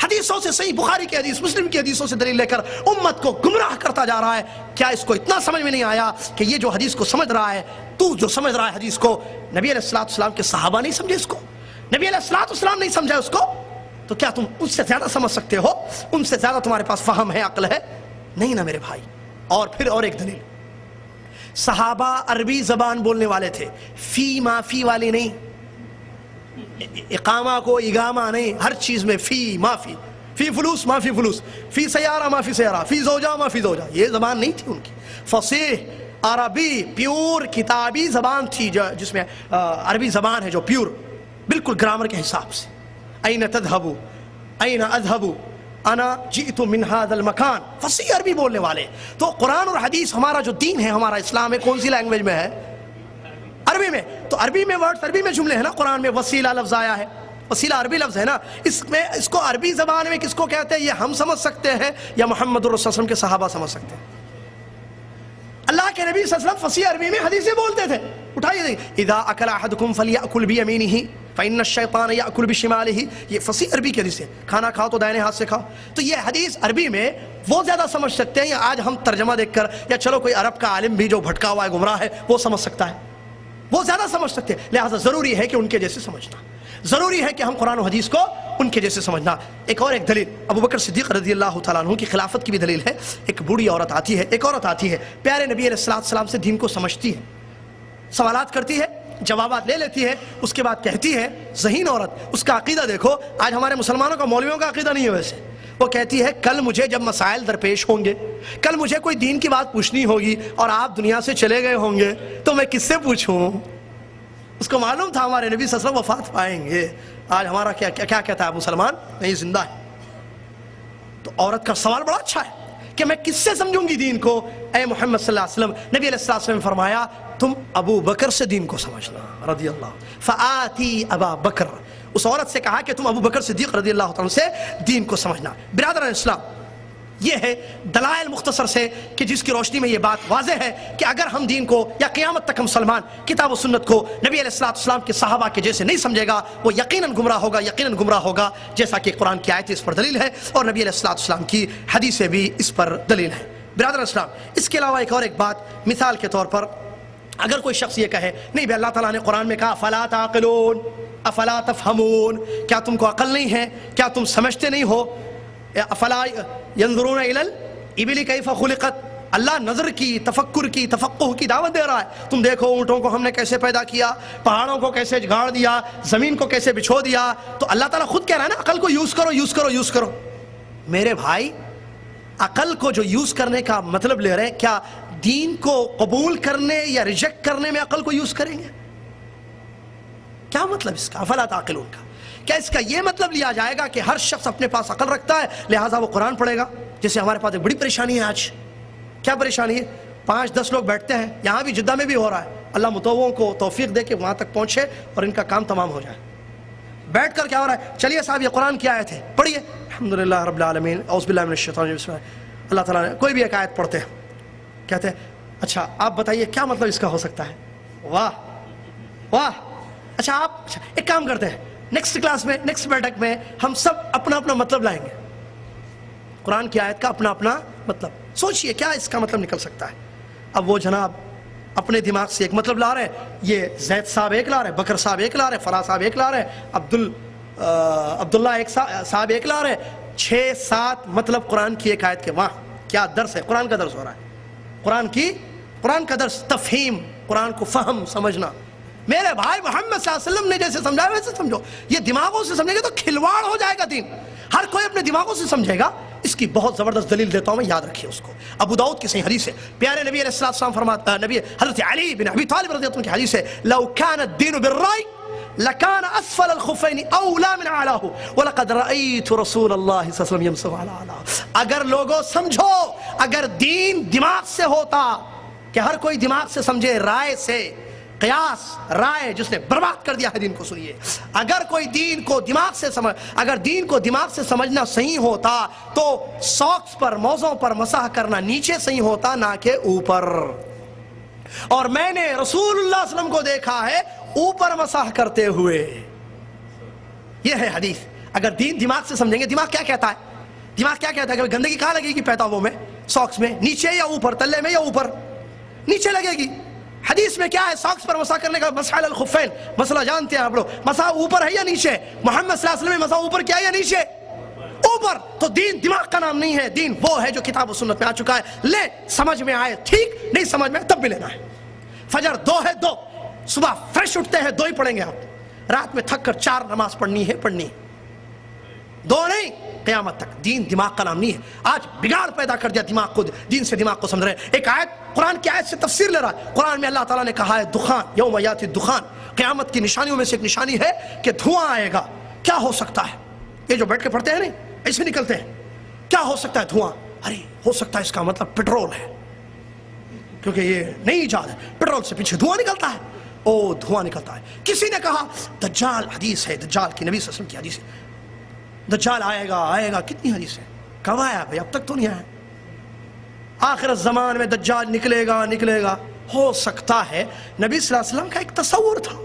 حدیثوں سے، صحیح بخاری کی حدیث، مسلم کی حدیثوں سے دلیل لے کر امت کو گمراہ کرتا جا رہا ہے۔ کیا اس کو اتنا سمجھ میں نہیں آیا کہ یہ جو حدیث کو سمجھ رہا ہے، تو جو سمجھ رہا ہے حدیث کو، نبی علیہ السلام کے صحابہ نہیں سمجھے اس کو، نبی علیہ السلام نہیں سمجھا اس کو، تو کیا تم ان سے زیادہ سمجھ سکتے ہو؟ ان سے زیادہ تمہارے پاس فہم ہے، عقل ہے؟ نہیں نا میرے بھائی۔ اور پھر اور ایک دلیل، صحابہ عربی زبان بولنے والے تھے، فی مافی والے نہیں، اقامہ کو اگامہ نہیں، ہر چیز میں فی مافی، فی فلوس مافی فلوس، فی سیارہ مافی سیارہ، فی زوجہ مافی زوجہ، یہ زبان نہیں تھی ان کی۔ فصیح عربی پیور کتابی زبان تھی، جس میں عربی زبان ہے جو پیور، بالکل گرامر کے حساب سے۔ این تذهبوا این اذهب انا جئت من هذا المکان، فصیح عربی بولنے والے۔ تو قرآن اور حدیث، ہمارا جو دین ہے، ہمارا اسلام ہے، کون سی لینگویج میں ہے؟ عربی میں۔ تو عربی میں ورڈ، عربی میں جملے ہیں نا، قرآن میں وسیلہ لفظ آیا ہے، وسیلہ عربی لفظ ہے نا، اس کو عربی زبان میں کس کو کہتے ہیں، یہ ہم سمجھ سکتے ہیں یا محمد الرسول صلی اللہ علیہ وسلم کے صحابہ سمجھ سکتے ہیں؟ اللہ کے نبی صلی اللہ علیہ وسلم فصیح عربی میں حدیثیں بولتے تھے، اٹھائیے دیکھیں، اذا اکل احدکم فلیأکل بیمینہ فإن الشیطان یأکل بشمالہ، یہ فصیح عربی کی حدیث ہے، کھانا کھاؤ تو دائنے ہاتھ سے کھاؤ۔ تو یہ حدیث عربی میں وہ زیادہ سمجھ سکتے ہیں، یا آج ہم ترجمہ دیکھ کر، یا چلو کوئی عرب کا عالم بھی جو بھٹکا ہوا ہے، گمراہ ہے، وہ سمجھ سکتا ہے، وہ زیادہ سمجھ سکتے ہیں۔ لہٰذا ضروری ہے کہ ان کے جیسے سمجھنا، ضروری ہے کہ ہم قرآن و حدیث کو ان کے جیسے سمجھنا۔ ایک دلیل، ابو بکر صدیق رضی اللہ تعالیٰ عنہ کی خلافت کی بھی دلیل ہے۔ ایک بوڑھی عورت آتی ہے، ایک عورت آتی ہے، پیارے نبی علیہ السلام سے دین کو سمجھتی ہے، سوالات کرتی ہے، جوابات لے لیتی ہے، اس کے بعد کہتی ہے، ذہین عورت، اس کا عقیدہ دیکھو، آج ہمارے مسلمانوں کا مولویوں کا عقیدہ نہیں ہے ویسے۔ وہ کہتی ہے، کل مجھے جب مسائل درپیش ہوں گے، کل مجھے کوئی دین کی بات پوچھنی ہوگی اور آپ دنیا سے چلے گئے ہوں گے، تو میں کس سے پوچھوں؟ اس کو معلوم تھا ہمارے نبی صلی اللہ علیہ وسلم وفات پائیں گے۔ آج ہمارا کیا کہتا ہے مسلمان؟ نہیں، زندہ ہے۔ تو عورت کا سوال بڑا اچھا ہے کہ میں کس سے سمجھوں گی دین کو؟ اے محمد صلی اللہ علیہ وسلم، نبی علیہ السلام نے فرمایا، تم ابو بکر سے دین کو سمجھنا رضی اللہ، فآتی ابا بکر، اس عورت سے کہا کہ تم ابو بکر صدیق رضی اللہ عنہ سے دین کو سمجھنا۔ برادران اسلام، یہ ہے دلائل مختصر سے کہ جس کی روشنی میں یہ بات واضح ہے کہ اگر ہم دین کو، یا قیامت تک مسلمان کتاب و سنت کو نبی علیہ السلام کے صحابہ کے جیسے نہیں سمجھے گا، وہ یقیناً گمراہ ہوگا، یقیناً گمراہ ہوگا، جیسا کہ قرآن کی آیت اس پر دلیل ہے اور نبی علیہ السلام کی حدیثیں بھی اس پر دلیل ہے۔ برادر اسلام، اس کے علاوہ ایک بات، مثال کے طور پر اگر کوئی شخص یہ کہے، نہیں بھی اللہ تعالیٰ نے قرآن میں کہا فلا تعقلون، افلا تفہمون، کیا تم کو عقل نہیں ہے، کیا تم سمجھتے نہیں ہو؟ افلا ینظرون الی الابل کیف خلقت، اللہ نظر کی، تفکر کی، تفقہ کی دعوت دے رہا ہے. تم دیکھو اونٹوں کو ہم نے کیسے پیدا کیا، پہاڑوں کو کیسے گاڑ دیا، زمین کو کیسے بچھو دیا. تو اللہ تعالیٰ خود کہہ رہا ہے نا عقل کو یوز کرو یوز کرو یوز کرو. میرے بھائی عقل کو جو یوز کرنے کا مطلب لے رہے ہیں، کیا دین کو قبول کرنے یا ریجیکٹ کرنے میں عقل کو یوز کریں گے؟ کیا مطلب اس کا افلا تعقلون کا؟ کیا اس کا یہ مطلب لیا جائے گا کہ ہر شخص اپنے پاس عقل رکھتا ہے لہٰذا وہ قرآن پڑھے گا؟ جیسے ہمارے پاس ایک بڑی پریشانی ہے آج. کیا پریشانی ہے؟ 5-10 لوگ بیٹھتے ہیں، یہاں بھی جدہ میں بھی ہو رہا ہے. اللہ متووں کو توفیق دے کہ وہاں تک پہنچے اور ان کا کام تمام ہو جائے. بیٹھ کر کیا ہو رہا ہے؟ چلیے صاحب یہ قرآن کی آیت ہے، پڑھیے. الحمدللہ رب العالمین اعوذ باللہ من الشیطان الرجیم. اللہ تعالیٰ نے کوئی بھی ایک آیت پڑھتے ہیں، کہتے ہیں اچھا آپ بتائیے کیا مطلب اس کا ہو سکتا ہے. واہ واہ. اچھا آپ ایک کام کرتے ہیں، نیکسٹ کلاس میں نیکسٹ بیٹھک میں ہم سب اپنا اپنا مطلب لائیں گے، قرآن کی آیت کا اپنا اپنا مطلب. سوچئے کیا اس کا مطلب نکل سکتا ہے. اب وہ جناب اپنے دماغ سے ایک مطلب لا رہے ہیں، یہ زید صاحب ایک لا رہے ہیں، بکر صاحب ایک لا رہے ہیں، فلاں صاحب ایک لا رہے ہیں، عبداللہ ایک صاحب ایک لا رہے ہیں. 6-7 مطلب قرآن کی ایک آیت کے. وہاں کیا درس ہے؟ قرآن کا درس ہو رہا ہے. قرآن کا درس تفہیم، قرآن کو فہم سمجھنا. میرے بھائی محمد صلی اللہ علیہ وسلم نے جیسے سمجھایا ویسے سمجھو. یہ دماغوں سے سمجھیں گے تو کھلواڑ ہو جائے گا دین. ہر کوئی اپنے دماغوں سے سمجھے گا. اس کی بہت زبردست دلیل دیتا ہوں میں، یاد رکھیے اس کو. ابو داؤد کی صحیح حدیث ہے، پیارے نبی علیہ السلام فرماتا، نبی حضرت علی بن ابی طالب رضی اللہ عنہ کی حدیث ہے، لو كان الدين بالرأي لكان اسفل الخفين اولى من اعلاه ولقد رايت رسول الله صلی اللہ علیہ وسلم يمسح على اعلاه. اگر لوگوں سمجھو، اگر دین دماغ سے ہوتا کہ ہر کوئی دماغ سے سمجھے، رائے سے، قیاس رائے جس نے برباد کر دیا ہے دین کو. سنیے، اگر کوئی دین کو دماغ سے اگر دین کو دماغ سے سمجھنا صحیح ہوتا تو ساکس پر، موزوں پر مسح کرنا نیچے صحیح ہوتا نہ کہ اوپر. اور میں نے رسول اللہ صلی اللہ علیہ وسلم کو دیکھا ہے اوپر مسح کرتے ہوئے. یہ ہے حدیث. اگر دین دماغ سے سمجھیں گے، دماغ کیا کہتا ہے؟ دماغ کیا کہتا ہے کہ گندگی کہاں لگے گی پیتاووں میں، ساکس میں، نیچے یا اوپر، تلے میں یا اوپر؟ نیچے لگے گی. حدیث میں کیا ہے؟ ساکس پر مسح کرنے کا مسح علی الخفین. مسئلہ جانتے ہیں آپ لوگ، مسح اوپر ہے یا نیچے؟ محمد صلی اللہ علیہ وسلم نے مسح اوپر کیا یا نیچے؟ اوپر. تو دین دماغ کا نام نہیں ہے، دین وہ ہے جو کتاب و سنت میں آ چکا ہے. لے، سمجھ میں آئے ٹھیک، نہیں سمجھ میں تب بھی لینا ہے. فجر 2 ہے 2، صبح فریش اٹھتے ہیں 2 ہی پڑھیں گے آپ. رات میں تھک کر 4 نماز پڑھنی ہے، 2 نہیں قیامت تک. دین دماغ کا نام نہیں ہے. آج بگاڑ پیدا کر دیا دماغ کو، دین سے دماغ کو سمجھ رہے ہیں. ایک آیت قرآن کی آیت سے تفسیر لے رہا ہے. قرآن میں اللہ تعالیٰ نے کہا ہے دخان، یوم یاتی الدخان، قیامت کی نشانیوں میں سے ایک نشانی ہے کہ دھواں آئے گا. کیا ہو سکتا ہے؟ یہ جو بیٹھ کے پڑھتے ہیں نہیں ایسے نکلتے ہیں. کیا ہو سکتا ہے؟ دھواں. ارے ہو سکتا ہے اس کا مطلب پٹرول ہے، کیونکہ یہ نئی ایجاد ہے. پٹرول سے پیچھے دھواں نکلتا ہے. او دھواں نکلتا ہے. کسی نے کہا دجال، حدیث ہے دجال کی، نبی صلی اللہ علیہ وسلم کی حدیث ہے، دجال آئے گا آئے گا. کتنی حدیث ہے؟ کب آیا بھائی؟ اب تک تو نہیں آیا. آخر الزمان میں دجال نکلے گا نکلے گا. ہو سکتا ہے نبی صلی اللہ علیہ وسلم کا ایک تصور تھا،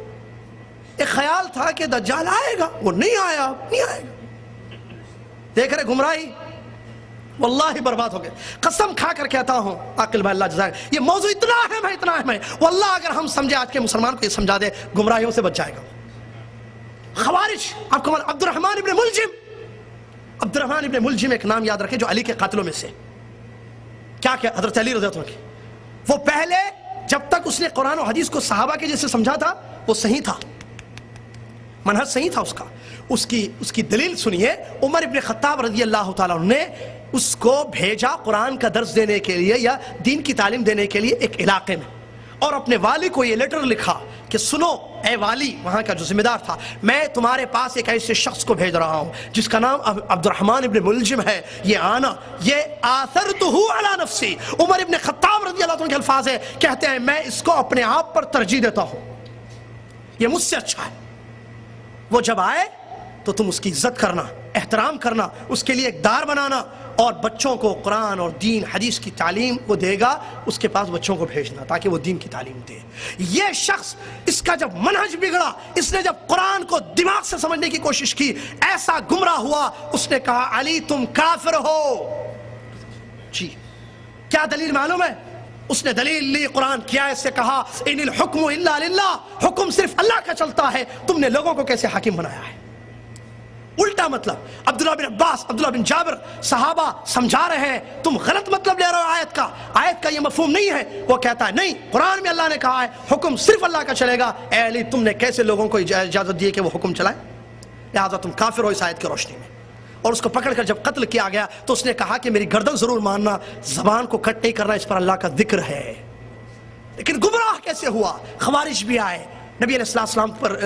ایک خیال تھا کہ دجال آئے گا. وہ نہیں آیا، نہیں آئے گا. دیکھ رہے گمراہی، واللہ برباد ہو گئے. قسم کھا کر کہتا ہوں عاقل بھائی، اللہ جزاک. یہ موضوع اتنا اہم ہے، اتنا اہم ہے، واللہ اگر ہم سمجھے، آج کے مسلمان کو یہ سمجھا دے، گمراہیوں سے بچ جائے گا. خوارج، آپ کو عبد الرحمن ابن ملجم، عبد الرحمن ابن ملجم ایک نام یاد رکھے جو علی کے قاتلوں میں سے. کیا کیا؟ حضرت علی رضی اللہ عنہ کی. وہ پہلے جب تک اس نے قرآن و حدیث کو صحابہ کے جیسے سمجھا تھا وہ صحیح تھا، منہج صحیح تھا اس کا. اس کی دلیل سنیے. عمر ابن خطاب رضی اللہ تعالیٰ عنہ نے اس کو بھیجا قرآن کا درس دینے کے لیے یا دین کی تعلیم دینے کے لیے ایک علاقے میں، اور اپنے والی کو یہ لیٹر لکھا کہ سنو اے والی، وہاں کا جو ذمہ دار تھا، میں تمہارے پاس ایک ایسے شخص کو بھیج رہا ہوں جس کا نام عبد الرحمن ابن ملجم ہے. یہ آنا، یہ آثرتہ علی نفسی. عمر ابن خطاب رضی اللہ عنہ کے الفاظ ہے، کہتے ہیں میں اس کو اپنے آپ پر ترجیح دیتا ہوں، یہ مجھ سے اچھا ہے. وہ جب آئے تو تم اس کی عزت کرنا، احترام کرنا، اس کے لیے ایک دار بنانا، اور بچوں کو قرآن اور دین حدیث کی تعلیم وہ دے گا، اس کے پاس بچوں کو بھیجنا تاکہ وہ دین کی تعلیم دے. یہ شخص، اس کا جب منہج بگڑا، اس نے جب قرآن کو دماغ سے سمجھنے کی کوشش کی، ایسا گمراہ ہوا، اس نے کہا علی تم کافر ہو. جی کیا دلیل معلوم ہے؟ اس نے دلیل لی قرآن کی آیت سے، کہا ان الحکم الا للہ، حکم صرف اللہ کا چلتا ہے، تم نے لوگوں کو کیسے حاکم بنایا ہے؟ الٹا مطلب عبداللہ بن عباس، عبداللہ بن جابر صحابہ سمجھا رہے ہیں تم غلط مطلب لے رہے ہو آیت کا یہ مفہوم نہیں ہے۔ وہ کہتا ہے نہیں، قرآن میں اللہ نے کہا ہے حکم صرف اللہ کا چلے گا، اے علی تم نے کیسے لوگوں کو اجازت دی کہ وہ حکم چلائے؟ لہٰذا تم کافر ہو اس آیت کی روشنی میں۔ اور اس کو پکڑ کر جب قتل کیا گیا تو اس نے کہا کہ میری گردن ضرور ماننا، زبان کو کٹ نہیں کرنا، اس پر اللہ کا ذکر ہے۔ لیکن گمراہ کیسے ہوا؟ خوارج بھی آئے نبی علیہ السلام پر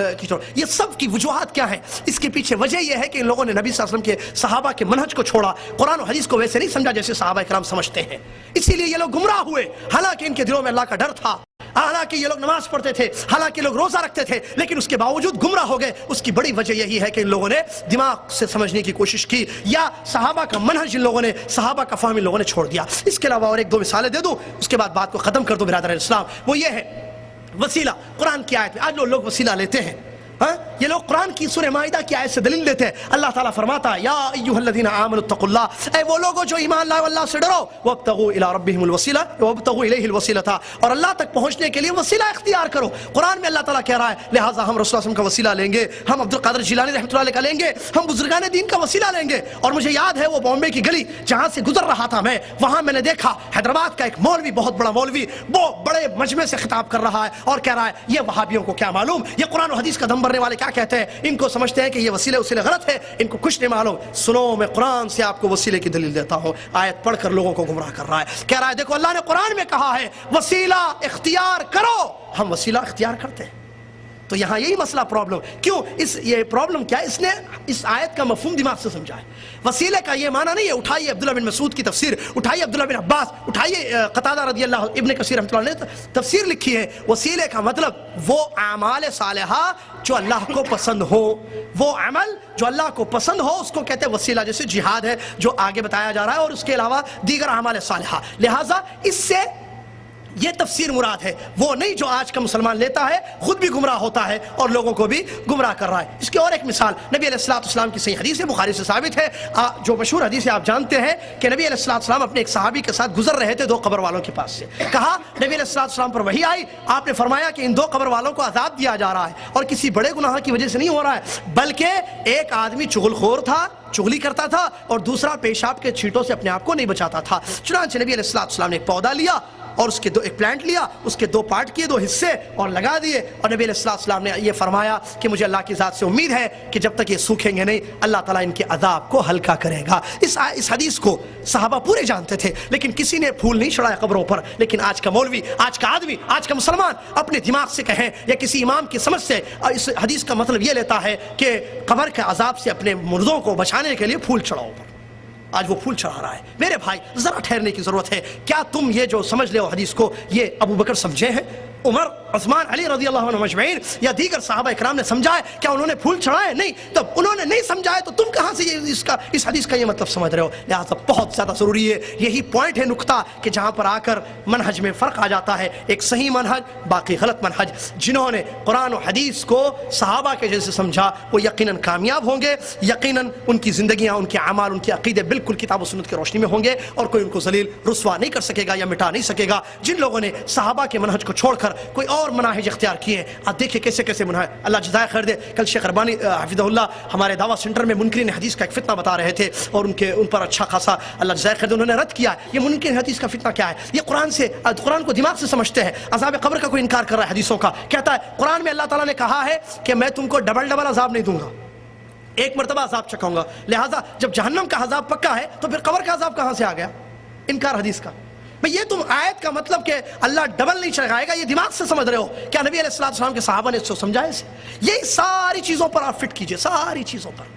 یہ سب کی وجوہات کیا ہیں؟ اس کے پیچھے وجہ یہ ہے کہ ان لوگوں نے نبی صلی اللہ علیہ وسلم کے صحابہ کے منہج کو چھوڑا، قرآن و حدیث کو ویسے نہیں سمجھا جیسے صحابہ کرام سمجھتے ہیں، اسی لیے یہ لوگ گمراہ ہوئے۔ حالانکہ ان کے دلوں میں اللہ کا ڈر تھا، حالانکہ یہ لوگ نماز پڑھتے تھے، حالانکہ لوگ روزہ رکھتے تھے، لیکن اس کے باوجود گمراہ ہو گئے۔ اس کی بڑی وجہ یہی ہے کہ ان لوگوں نے دماغ سے سمجھنے کی کوشش کی، یا صحابہ کا منہج ان لوگوں نے، صحابہ کا فہم ان لوگوں نے چھوڑ دیا۔ اس کے علاوہ اور ایک دو مثالیں دے دوں، اس کے بعد بات کو ختم کر دو برادر اسلام۔ وہ یہ ہے وسیلہ۔ قرآن کی آیت میں آج لوگ وسیلہ لیتے ہیں، یہ لوگ قرآن کی سورہ مائدہ کی آیت سے دلیل دیتے ہیں۔ اللہ تعالیٰ فرماتا ہے یا ایھا الذین آمنوا اتقوا اللہ، اے وہ لوگوں جو ایمان لائے اللہ سے ڈرو، وابتغوا الی ربہم الوسیلہ وابتغوا الیہ الوسیلۃ، اور اللہ تک پہنچنے کے لیے وسیلہ اختیار کرو۔ قرآن میں اللہ تعالیٰ کہہ رہا ہے لہٰذا ہم رسول اللہ صلی اللہ علیہ وسلم کا وسیلہ لیں گے، ہم عبد القادر جیلانی رحمۃ اللہ علیہ کا لیں گے، ہم بزرگان دین کا وسیلہ لیں گے۔ اور مجھے یاد ہے وہ بامبے کی گلی جہاں سے گزر رہا تھا میں، وہاں میں نے دیکھا حیدرآباد کا ایک مولوی، بہت بڑا مولوی، وہ بڑے مجمع سے خطاب کر رہا ہے اور کہہ رہا ہے یہ وہابیوں کو کیا معلوم، یہ قرآن و حدیث کا دم بھرنے والے کیا کہتے ہیں، ان کو سمجھتے ہیں کہ یہ وسیلے غلط ہے، ان کو کچھ نہیں معلوم۔ سنو میں قرآن سے آپ کو وسیلے کی دلیل دیتا ہوں، آیت پڑھ کر لوگوں کو گمراہ کر رہا ہے، کہہ رہا ہے دیکھو اللہ نے قرآن میں کہا ہے وسیلہ اختیار کرو، ہم وسیلہ اختیار کرتے ہیں۔ تو یہاں یہی مسئلہ پرابلم کیوں، یہ پرابلم کیا ہے، اس نے اس آیت کا مفہوم دماغ سے سمجھا ہے۔ وسیلے کا یہ معنی نہیں ہے اٹھائیے عبداللہ بن مسعود کی تفسیر، اٹھائیے عبداللہ بن عباس، اٹھائیے قتادہ رضی اللہ، ابن کثیر رحمۃ اللہ نے تفسیر لکھی ہے۔ وسیلے کا مطلب وہ اعمال صالحہ جو اللہ کو پسند ہو، وہ عمل جو اللہ کو پسند ہو اس کو کہتے ہیں وسیلہ، جیسے جہاد ہے جو آگے بتایا جا رہا ہے، اور اس کے علاوہ دیگر اعمال صالحہ۔ لہٰذا اس سے یہ تفسیر مراد ہے، وہ نہیں جو آج کا مسلمان لیتا ہے، خود بھی گمراہ ہوتا ہے اور لوگوں کو بھی گمراہ کر رہا ہے۔ اس کی اور ایک مثال نبی علیہ السلام کی صحیح حدیث ہے، بخاری سے ثابت ہے، جو مشہور حدیث ہے آپ جانتے ہیں کہ نبی علیہ السلام اپنے ایک صحابی کے ساتھ گزر رہے تھے دو قبر والوں کے پاس سے، کہا نبی علیہ السلام پر وحی آئی، آپ نے فرمایا کہ ان دو قبر والوں کو عذاب دیا جا رہا ہے، اور کسی بڑے گناہ کی وجہ سے نہیں ہو رہا ہے، بلکہ ایک آدمی چغل خور تھا، چغلی کرتا تھا، اور دوسرا پیشاب کے چھینٹوں سے اپنے آپ کو نہیں بچاتا تھا۔ چنانچہ نبی علیہ السلام نے ایک پودا لیا اور اس کے ایک پلانٹ لیا، اس کے دو پارٹ کیے، دو حصے، اور لگا دیے، اور نبی علیہ السلام نے یہ فرمایا کہ مجھے اللہ کی ذات سے امید ہے کہ جب تک یہ سوکھیں گے نہیں اللہ تعالیٰ ان کے عذاب کو ہلکا کرے گا۔ اس حدیث کو صحابہ پورے جانتے تھے، لیکن کسی نے پھول نہیں چڑھایا قبروں پر۔ لیکن آج کا مولوی، آج کا آدمی، آج کا مسلمان اپنے دماغ سے کہیں یا کسی امام کی سمجھ سے اس حدیث کا مطلب یہ لیتا ہے کہ قبر کے عذاب سے اپنے مردوں کو بچانے کے لیے پھول چڑھاؤ پر، آج وہ پھول چڑھا رہا ہے۔ میرے بھائی ذرا ٹھہرنے کی ضرورت ہے، کیا تم یہ جو سمجھ لے ہو حدیث کو، یہ ابو بکر سمجھے ہیں، عمر، عثمان، علی رضی اللہ عنہ مجمعین یا دیگر صحابہ اکرام نے سمجھائے؟ کیا انہوں نے پھول چڑھائے؟ نہیں۔ تب انہوں نے نہیں سمجھائے تو تم کہاں سے اس حدیث کا یہ مطلب سمجھ رہے ہو؟ لہٰذا بہت زیادہ ضروری ہے، یہی پوائنٹ ہے، نقطہ کہ جہاں پر آ کر منہج میں فرق آ جاتا ہے، ایک صحیح منہج، باقی غلط منہج۔ جنہوں نے قرآن و حدیث کو صحابہ کے جیسے سمجھا وہ یقیناً کامیاب ہوں گے، یقیناً ان کی زندگیاں، ان کے اعمال، ان کے عقیدے بالکل کتاب و سنت کی روشنی میں ہوں گے، اور کوئی ان کو ذلیل رسوا نہیں کر سکے گا یا مٹا نہیں سکے گا۔ جن لوگوں نے صحابہ کے منہج کو چھوڑ کر کوئی اور مناہج اختیار کیے ہیں، آپ دیکھیں کیسے کیسے منہج، اللہ جزائے خیر دے۔ کل شیخ اربانی حفظہ اللہ ہمارے دعویٰ سینٹر میں منکرین حدیث کا ایک فتنہ بتا رہے تھے، اور ان پر اچھا خاصا اللہ جزائے خیر دے انہوں نے رد کیا ہے۔ یہ منکرین حدیث کا فتنہ کیا ہے؟ یہ قرآن کو دماغ سے سمجھتے ہیں۔ عذاب قبر کا کوئی انکار کر رہا ہے حدیثوں کا، کہتا ہے قرآن میں اللہ تعالیٰ نے کہا ہے کہ میں تم کو ڈبل عذاب نہیں دوں گا، ایک مرتبہ عذاب چکاؤں گا، لہٰذا جب جہنم کا عذاب پکا ہے تو پھر قبر کا عذاب کہاں سے آ گیا؟ انکار حدیث کا۔ بھئی یہ تم آیت کا مطلب کہ اللہ ڈبل نہیں چڑھائے گا یہ دماغ سے سمجھ رہے ہو؟ کیا نبی علیہ السلام کے صحابہ نے اس کو سمجھایا اسے؟ یہی ساری چیزوں پر آپ فٹ کیجئے، ساری چیزوں پر،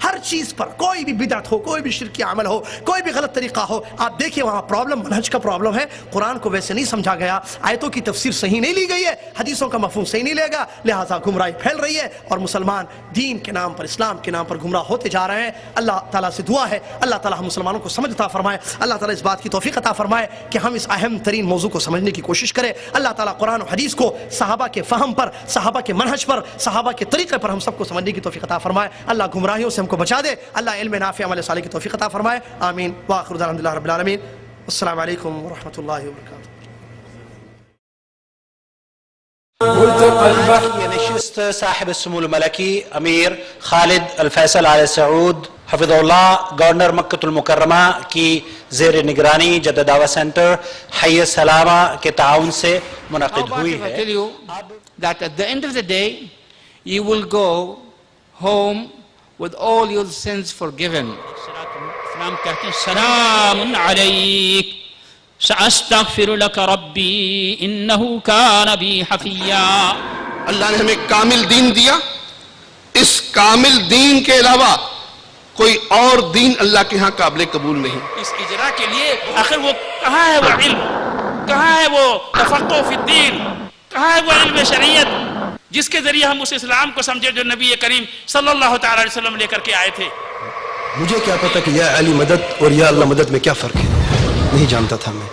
ہر چیز پر، کوئی بھی بدعت ہو، کوئی بھی شرکی عمل ہو، کوئی بھی غلط طریقہ ہو، آپ دیکھیں وہاں پرابلم منہج کا پرابلم ہے، قرآن کو ویسے نہیں سمجھا گیا، آیتوں کی تفسیر صحیح نہیں لی گئی ہے، حدیثوں کا مفہوم صحیح نہیں لے گا، لہٰذا گمراہی پھیل رہی ہے، اور مسلمان دین کے نام پر، اسلام کے نام پر گمراہ ہوتے جا رہے ہیں۔ اللہ تعالیٰ سے دعا ہے اللہ تعالیٰ ہم مسلمانوں کو سمجھ عطا فرمائے، اللہ تعالیٰ اس بات کی توفیق عطا فرمائے کہ ہم اس اہم ترین موضوع کو سمجھنے کی کوشش کریں۔ اللہ تعالیٰ قرآن و حدیث کو صحابہ کے فہم پر، صحابہ کے منہج پر، صحابہ کے طریقے پر ہم سب کو سمجھنے کی توفیق عطا فرمائے۔ اللہ گمراہیوں سے ہم کو بچا دے، اللہ علم نافع عمل صالح کی توفیق عطا فرمائے، آمین۔ وآخر دعوانا الحمدللہ رب العالمین۔ السلام علیکم ورحمۃ اللہ وبرکاتہ۔ یہ نشست صاحب السمو الملکی امیر خالد الفیصل آل سعود حفظ اللہ گورنر مکہ المکرمہ کی زیر نگرانی جدہ دعویٰ سینٹر حی السلامہ کے تعاون سے منعقد ہوئی ہے. I tell you that at the end of the day you will go home with all your sins forgiven. اسلام کہتے ہیں سلام علیک سأستغفر لك ربی انہو کان بی حفیا. اللہ نے ہمیں کامل دین دیا، اس کامل دین کے علاوہ کوئی اور دین اللہ کے ہاں قابل قبول نہیں. اس اجرا کے لیے آخر وہ کہاں ہے وہ علم، کہاں ہے وہ تفقہ فی الدین، کہاں ہے وہ علم شریعت جس کے ذریعے ہم اس اسلام کو سمجھے جو نبی کریم صلی اللہ تعالی علیہ وسلم لے کر کے آئے تھے. مجھے کیا پتا کہ یا علی مدد اور یا اللہ مدد میں کیا فرق ہے، نہیں جانتا تھا میں.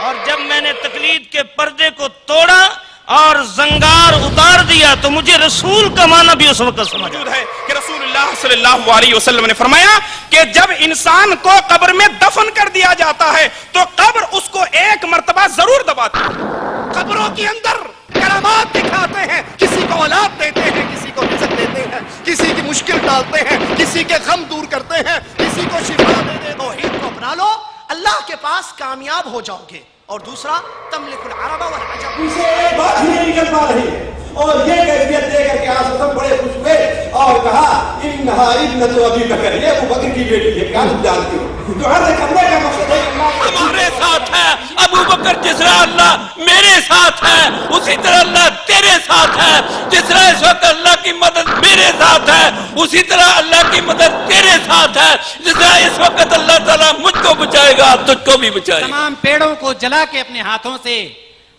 اور جب میں نے تقلید کے پردے کو توڑا اور زنگار اتار دیا تو مجھے رسول کا معنی بھی اس وقت سمجھ موجود ہے کہ رسول اللہ صلی اللہ علیہ وسلم نے فرمایا کہ جب انسان کو قبر میں دفن کر دیا جاتا ہے تو قبر اس کو ایک مرتبہ ضرور دباتی ہے. قبروں کے اندر کرامات دکھاتے ہیں، کسی کو اولاد دیتے ہیں، کسی کو رزق دیتے ہیں، کسی کی مشکل ڈالتے ہیں، کسی کے غم دور کرتے ہیں، کسی کو شفا دے دے. توحید کو اپنا لو، اللہ کے پاس کامیاب ہو جاؤ گے. اور دوسرا تملک العرب والعجم. اسے ایک بات ہی نہیں نکل پا رہی ہے اور یہ کیفیت دے کر کے آپ سب بڑے خوش ہوئے اور کہا انہا ابنۃ ابی بکر، یہ ابو بکر کی بیٹی ہے. کیا تم جانتے ہو جو ہر کرنے کا مقصد ہے ہمارے ساتھ ہے ابو بکر، جس طرح اللہ میرے ساتھ ہے اسی طرح اللہ تیرے ساتھ ہے. جس طرح اس وقت اللہ کی مدد میرے ساتھ ہے اسی طرح اللہ کی مدد تیرے ساتھ ہے. جس طرح اس وقت اللہ تعالیٰ مجھ کو بچائے گا تجھ کو بھی بچائے گا. تمام پیڑوں کو جلا کے اپنے ہاتھوں سے،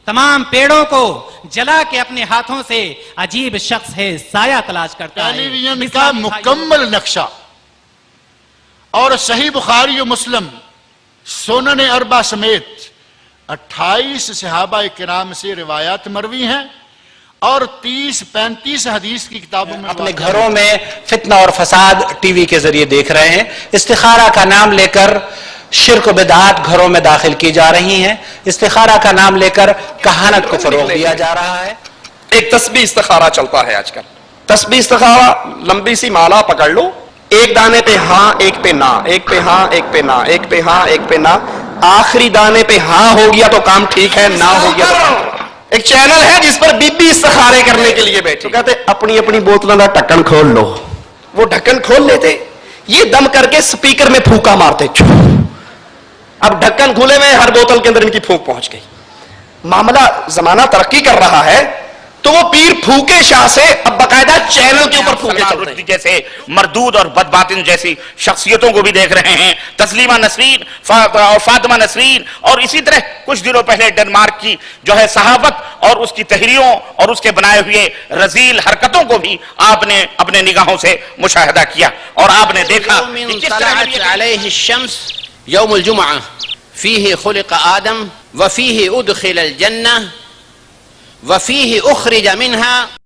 تمام پیڑوں کو جلا کے اپنے ہاتھوں سے عجیب شخص ہے سایہ تلاش کرتا ہے. ٹیلی ویژن کا مکمل نقشہ اور صحیح بخاری و مسلم سنن اربع سمیت 28 صحابہ کرام سے روایات مروی ہیں اور 30-35 حدیث کی کتابوں میں. اپنے گھروں میں فتنہ اور فساد ٹی وی کے ذریعے دیکھ رہے ہیں. استخارہ کا نام لے کر شرک و بدعات گھروں میں داخل کی جا رہی ہیں. استخارہ کا نام لے کر کہانت کو فروغ دیا جا رہا ہے. ایک تسبیح استخارہ چلتا ہے آج کل. تسبیح استخارہ لمبی سی مالا پکڑ لو، ایک دانے پہ ہاں ایک پہ نہ، ایک پہ ہاں ایک پہ نہ، ایک پہ ہاں ایک پہ نہ، آخری دانے پہ ہاں ہو گیا تو کام ٹھیک ہے، نہ ہو گیا تو کام. ایک چینل ہے جس پر بی بی استخارے کرنے کے لیے بیٹھے، کہتے اپنی اپنی بوتلوں کا ڈھکن کھول لو. وہ ڈھکن کھول لیتے، یہ دم کر کے سپیکر میں پھونکا مارتے. اب ڈھکن کھولے میں ہر بوتل کے اندر ان کی پھونک پہنچ گئی. معاملہ زمانہ ترقی کر رہا ہے تو وہ پیر پھونکے شاہ سے اب باقاعدہ چینل کے اوپر پھونکے چلتے ہیں. جیسے مردود اور بدباطن جیسی شخصیتوں کو بھی دیکھ رہے ہیں. تسلیمہ نسرین اور فاطمہ نسرین اور اسی طرح کچھ دنوں پہلے ڈنمارک کی جو ہے صحافت اور اس کی تحریروں اور اس کے بنائے ہوئے رذیل حرکتوں کو بھی آپ نے اپنے نگاہوں سے مشاہدہ کیا اور آپ نے دیکھا کہ کس طرح علیہ الشمس یوم الجمعہ فیہ خلق آدم وفیہ ادخل الجنہ وفیہ اخرج منها